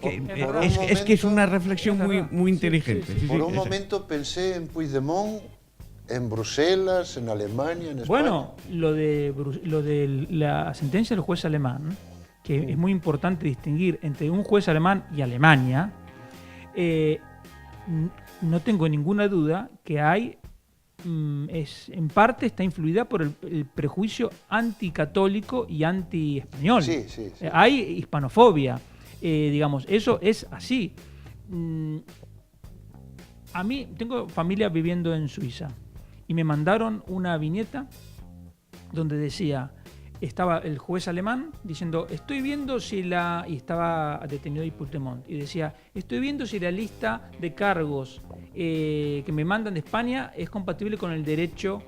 que es una reflexión muy inteligente. Por un momento pensé en Puigdemont, en Bruselas, en Alemania, en España. Bueno, lo de la sentencia del juez alemán, que es muy importante distinguir entre un juez alemán y Alemania, no tengo ninguna duda que hay, en parte está influida por el prejuicio anticatólico y anti-español. Sí. Hay hispanofobia, digamos, eso es así. A mí tengo familia viviendo en Suiza y me mandaron una viñeta donde decía, estaba el juez alemán diciendo, estoy viendo si y estaba detenido ahí Puigdemont, y decía, estoy viendo si la lista de cargos que me mandan de España es compatible con el derecho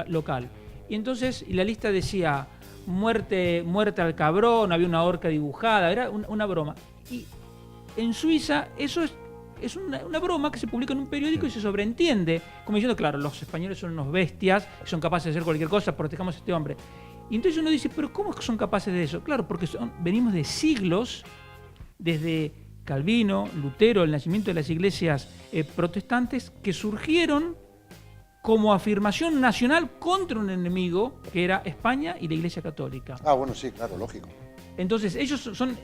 local. Y entonces la lista decía, muerte al cabrón, había una horca dibujada, era una broma. Y en Suiza eso es una broma que se publica en un periódico y se sobreentiende, como diciendo, claro, los españoles son unos bestias, son capaces de hacer cualquier cosa, protejamos a este hombre. Y entonces uno dice, pero ¿cómo es que son capaces de eso? Claro, porque venimos de siglos, desde Calvino, Lutero, el nacimiento de las iglesias protestantes, que surgieron como afirmación nacional contra un enemigo que era España y la Iglesia Católica. Bueno, sí, claro, lógico. Entonces, ellos son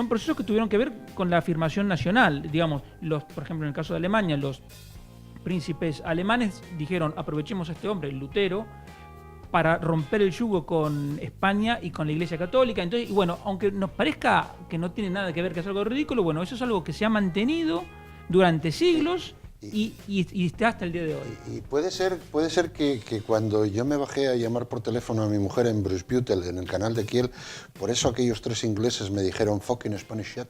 procesos que tuvieron que ver con la afirmación nacional. Digamos, por ejemplo, en el caso de Alemania, los príncipes alemanes dijeron, aprovechemos a este hombre, Lutero, para romper el yugo con España y con la Iglesia Católica. Entonces, y bueno, aunque nos parezca que no tiene nada que ver, que es algo ridículo, bueno, eso es algo que se ha mantenido durante siglos y está hasta el día de hoy. Y puede ser que cuando yo me bajé a llamar por teléfono a mi mujer en Bruce Butel, en el canal de Kiel, por eso aquellos 3 ingleses me dijeron fucking Spanish shit.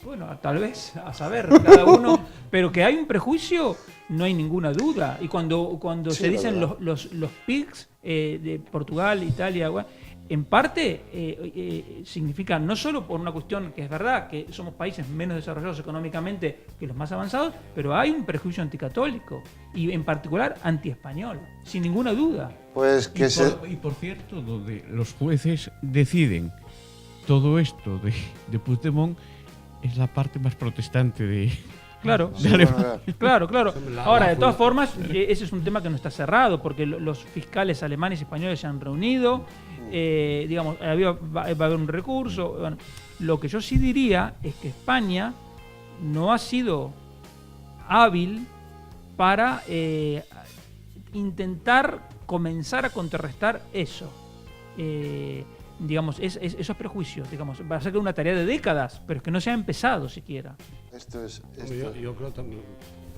Bueno, tal vez, a saber, cada uno, pero que hay un prejuicio, no hay ninguna duda. Y cuando Sí, se dicen los pigs de Portugal, Italia, en parte significa no solo por una cuestión que es verdad, que somos países menos desarrollados económicamente que los más avanzados, pero hay un prejuicio anticatólico y en particular antiespañol, sin ninguna duda. Pues que y por cierto, donde los jueces deciden todo esto de Puigdemont, es la parte más protestante Claro, Sí, bueno, claro. Ahora, de todas formas, ese es un tema que no está cerrado, porque los fiscales alemanes y españoles se han reunido, digamos, va a haber un recurso. Bueno, lo que yo sí diría es que España no ha sido hábil para intentar comenzar a contrarrestar eso. Digamos, esos prejuicios, digamos, va a ser una tarea de décadas, pero es que no se ha empezado siquiera. Yo creo también.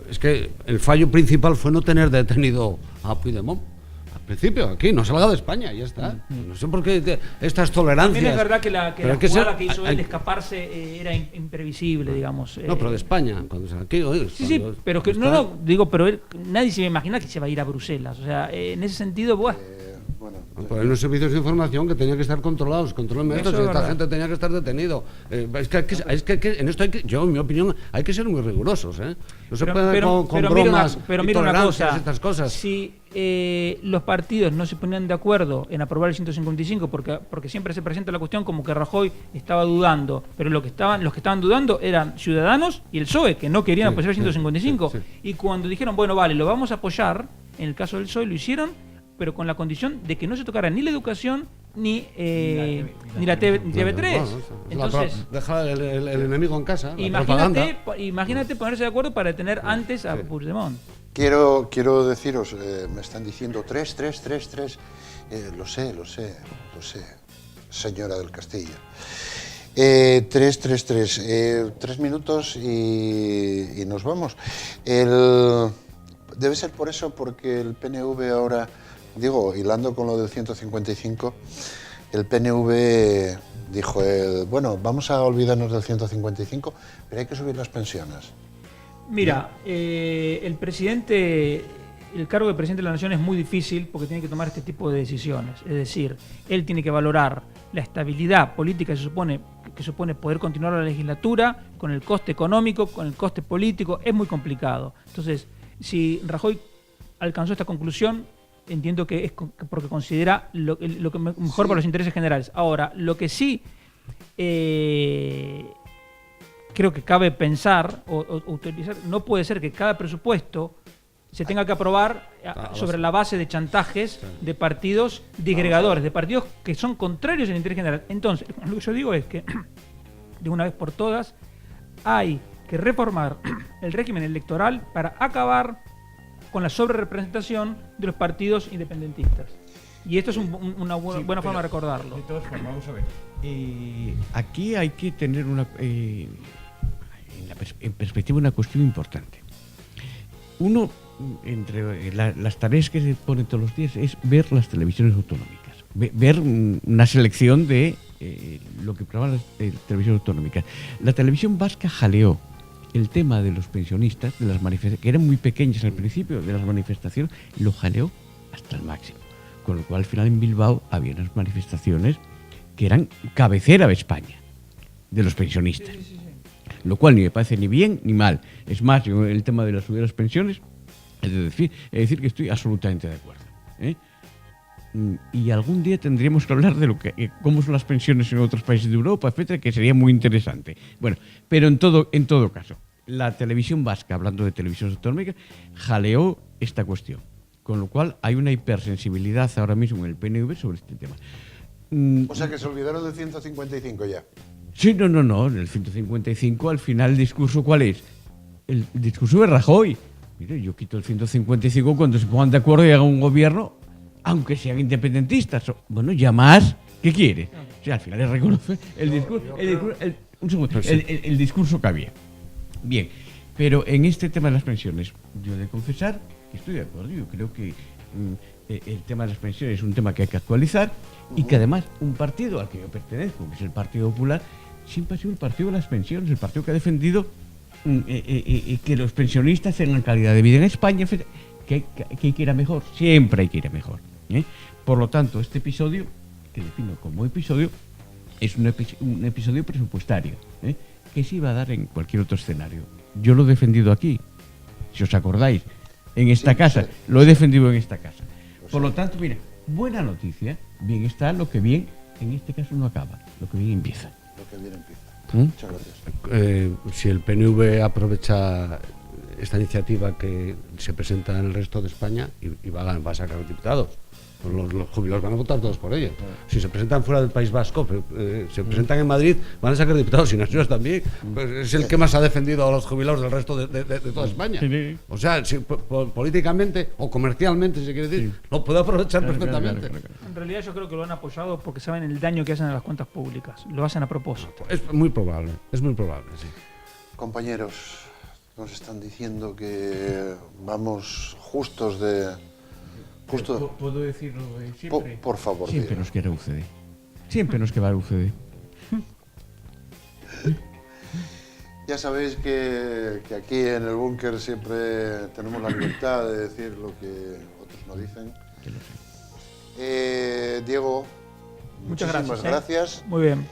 Es que el fallo principal fue no tener detenido a Puigdemont. Al principio, aquí, no salga de España, ya está. No sé por qué estas tolerancias. También es verdad que la jugada que hizo él de hay, escaparse era imprevisible, digamos. No, pero de España, cuando sale aquí. Oye, Sí, pero que digo, pero nadie se imagina que se va a ir a Bruselas. O sea, en ese sentido, bueno. Por unos servicios de información que tenían que estar controlados, controlen esto, si esta gente tenía que estar detenido. Es que en esto yo, en mi opinión, hay que ser muy rigurosos, ¿eh? No se puede con bromas y tolerancias, estas cosas. Si los partidos no se ponían de acuerdo en aprobar el 155, porque siempre se presenta la cuestión como que Rajoy estaba dudando, pero los que estaban dudando eran Ciudadanos y el PSOE, que no querían apoyar el 155. Y cuando dijeron, bueno, vale, lo vamos a apoyar, en el caso del PSOE lo hicieron, pero con la condición de que no se tocara ni la educación ni la TV3. Entonces, deja el enemigo en casa. Imagínate ponerse de acuerdo para detener antes a Puigdemont. Quiero deciros, me están diciendo 3. Lo sé, señora del Castillo. 3. 3 minutos y nos vamos. Debe ser por eso, porque el PNV ahora, digo, hilando con lo del 155, el PNV dijo, bueno, vamos a olvidarnos del 155, pero hay que subir las pensiones. Mira, el cargo de presidente de la Nación es muy difícil porque tiene que tomar este tipo de decisiones. Es decir, él tiene que valorar la estabilidad política que supone poder continuar la legislatura, con el coste económico, con el coste político. Es muy complicado. Entonces, si Rajoy alcanzó esta conclusión, entiendo que es porque considera lo que mejor para los intereses generales. Ahora, lo que sí creo que cabe pensar o utilizar, no puede ser que cada presupuesto se tenga que aprobar sobre la base de chantajes de partidos disgregadores, de partidos que son contrarios al interés general. Entonces, lo que yo digo es que, de una vez por todas, hay que reformar el régimen electoral para acabar con la sobrerepresentación de los partidos independentistas. Y esto es una buena forma de recordarlo. De todas formas, vamos a ver. Aquí hay que tener en perspectiva una cuestión importante. Uno, entre las tareas que se ponen todos los días, es ver las televisiones autonómicas, ver una selección de lo que probaban las televisiones autonómicas. La televisión vasca jaleó el tema de los pensionistas, de las manifestaciones, que eran muy pequeñas al principio, de las manifestaciones, lo jaleó hasta el máximo. Con lo cual, al final, en Bilbao había unas manifestaciones que eran cabecera de España, de los pensionistas. Sí. Lo cual ni me parece ni bien ni mal. Es más, yo el tema de la subida de las pensiones, es decir que estoy absolutamente de acuerdo. Y algún día tendríamos que hablar de cómo son las pensiones en otros países de Europa, etcétera, que sería muy interesante. Bueno, pero en todo caso, la televisión vasca, hablando de televisión autonómica, jaleó esta cuestión. Con lo cual hay una hipersensibilidad ahora mismo en el PNV sobre este tema. O sea que se olvidaron del 155 ya. Sí, no. En el 155, al final, ¿el discurso cuál es? El discurso de Rajoy. Mire, yo quito el 155 cuando se pongan de acuerdo y hagan un gobierno, aunque sean independentistas. Bueno, ya más, ¿qué quiere? O sea, al final le reconoce el discurso que había. Bien, pero en este tema de las pensiones, yo he de confesar que estoy de acuerdo. Yo creo que el tema de las pensiones es un tema que hay que actualizar y que además un partido al que yo pertenezco, que es el Partido Popular, siempre ha sido el partido de las pensiones, el partido que ha defendido que los pensionistas tengan calidad de vida en España, que hay que ir a mejor, siempre hay que ir a mejor. Por lo tanto, este episodio, que defino como episodio, es un episodio presupuestario, que se iba a dar en cualquier otro escenario. Yo lo he defendido aquí, si os acordáis, en esta casa, lo he defendido en esta casa. Por lo tanto, mira, buena noticia, bien está lo que bien, en este caso no acaba, lo que bien empieza. Muchas gracias. si el PNV aprovecha esta iniciativa que se presenta en el resto de España y va a sacar diputados. Pues los jubilados van a votar todos por ellos. Si se presentan fuera del País Vasco, se presentan en Madrid, van a sacar diputados, y nosotros también. Pues es el que más ha defendido a los jubilados del resto de toda España. O sea, si, políticamente o comercialmente, si quiere decir, lo puede aprovechar perfectamente. En realidad yo creo que lo han apoyado porque saben el daño que hacen a las cuentas públicas. Lo hacen a propósito. Es muy probable, sí. Compañeros, nos están diciendo que vamos justos de... ¿Puedo decirlo de siempre? Por favor. Siempre nos queda UCD. Siempre nos queda UCD. Ya sabéis que aquí en el búnker siempre tenemos la libertad de decir lo que otros no dicen. Que lo sé. Diego, Muchas muchísimas gracias. Muy bien.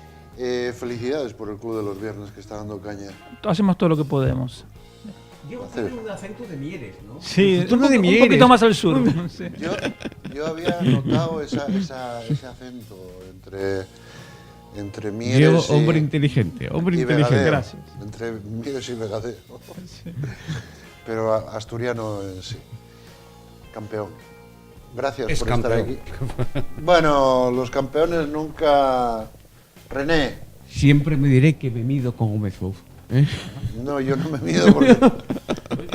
Felicidades por el Club de los Viernes que está dando caña. Hacemos todo lo que podemos. Diego tiene un acento de Mieres, ¿no? Sí, Un un poquito más al sur. Sí. Yo había notado ese acento entre Mieres Diego, y... hombre inteligente, hombre inteligente. Vegadeo. Gracias. Entre Mieres y Vegadeo. Pero asturiano en sí. Campeón. Gracias Es por campeón. estar aquí. Bueno, los campeones nunca... René. Siempre me diré que me mido con Gómez Fouz. No, yo no me mido porque...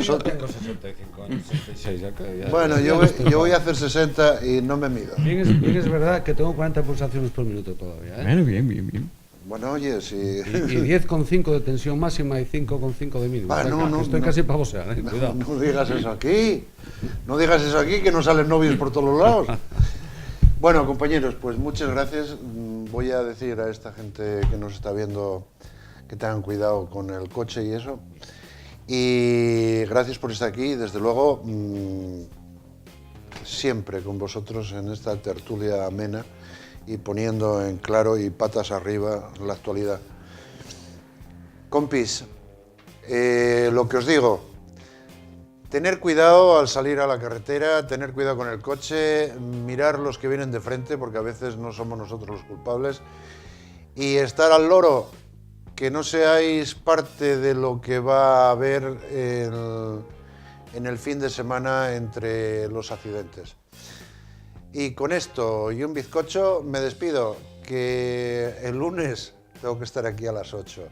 Yo tengo 65 años, 66 ya. Bueno, yo voy a hacer 60 y no me mido. Bien es verdad que tengo 40 pulsaciones por minuto todavía, ¿eh? Bueno, bien. Bueno, oye, si... Y 10,5 de tensión máxima y 5,5 de mínima. Ah, no, Estoy casi para bosear, cuidado. No digas eso aquí. No digas eso aquí, que no salen novios por todos los lados. Bueno, compañeros, pues muchas gracias. Voy a decir a esta gente que nos está viendo que tengan cuidado con el coche y eso. Y gracias por estar aquí. Desde luego, siempre con vosotros en esta tertulia amena y poniendo en claro y patas arriba la actualidad. Compis, lo que os digo, tener cuidado al salir a la carretera, tener cuidado con el coche, mirar los que vienen de frente, porque a veces no somos nosotros los culpables, y estar al loro, que no seáis parte de lo que va a haber en el fin de semana entre los accidentes. Y con esto y un bizcocho me despido, que el lunes tengo que estar aquí a las 8.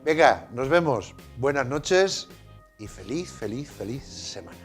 Venga, nos vemos. Buenas noches y feliz semana.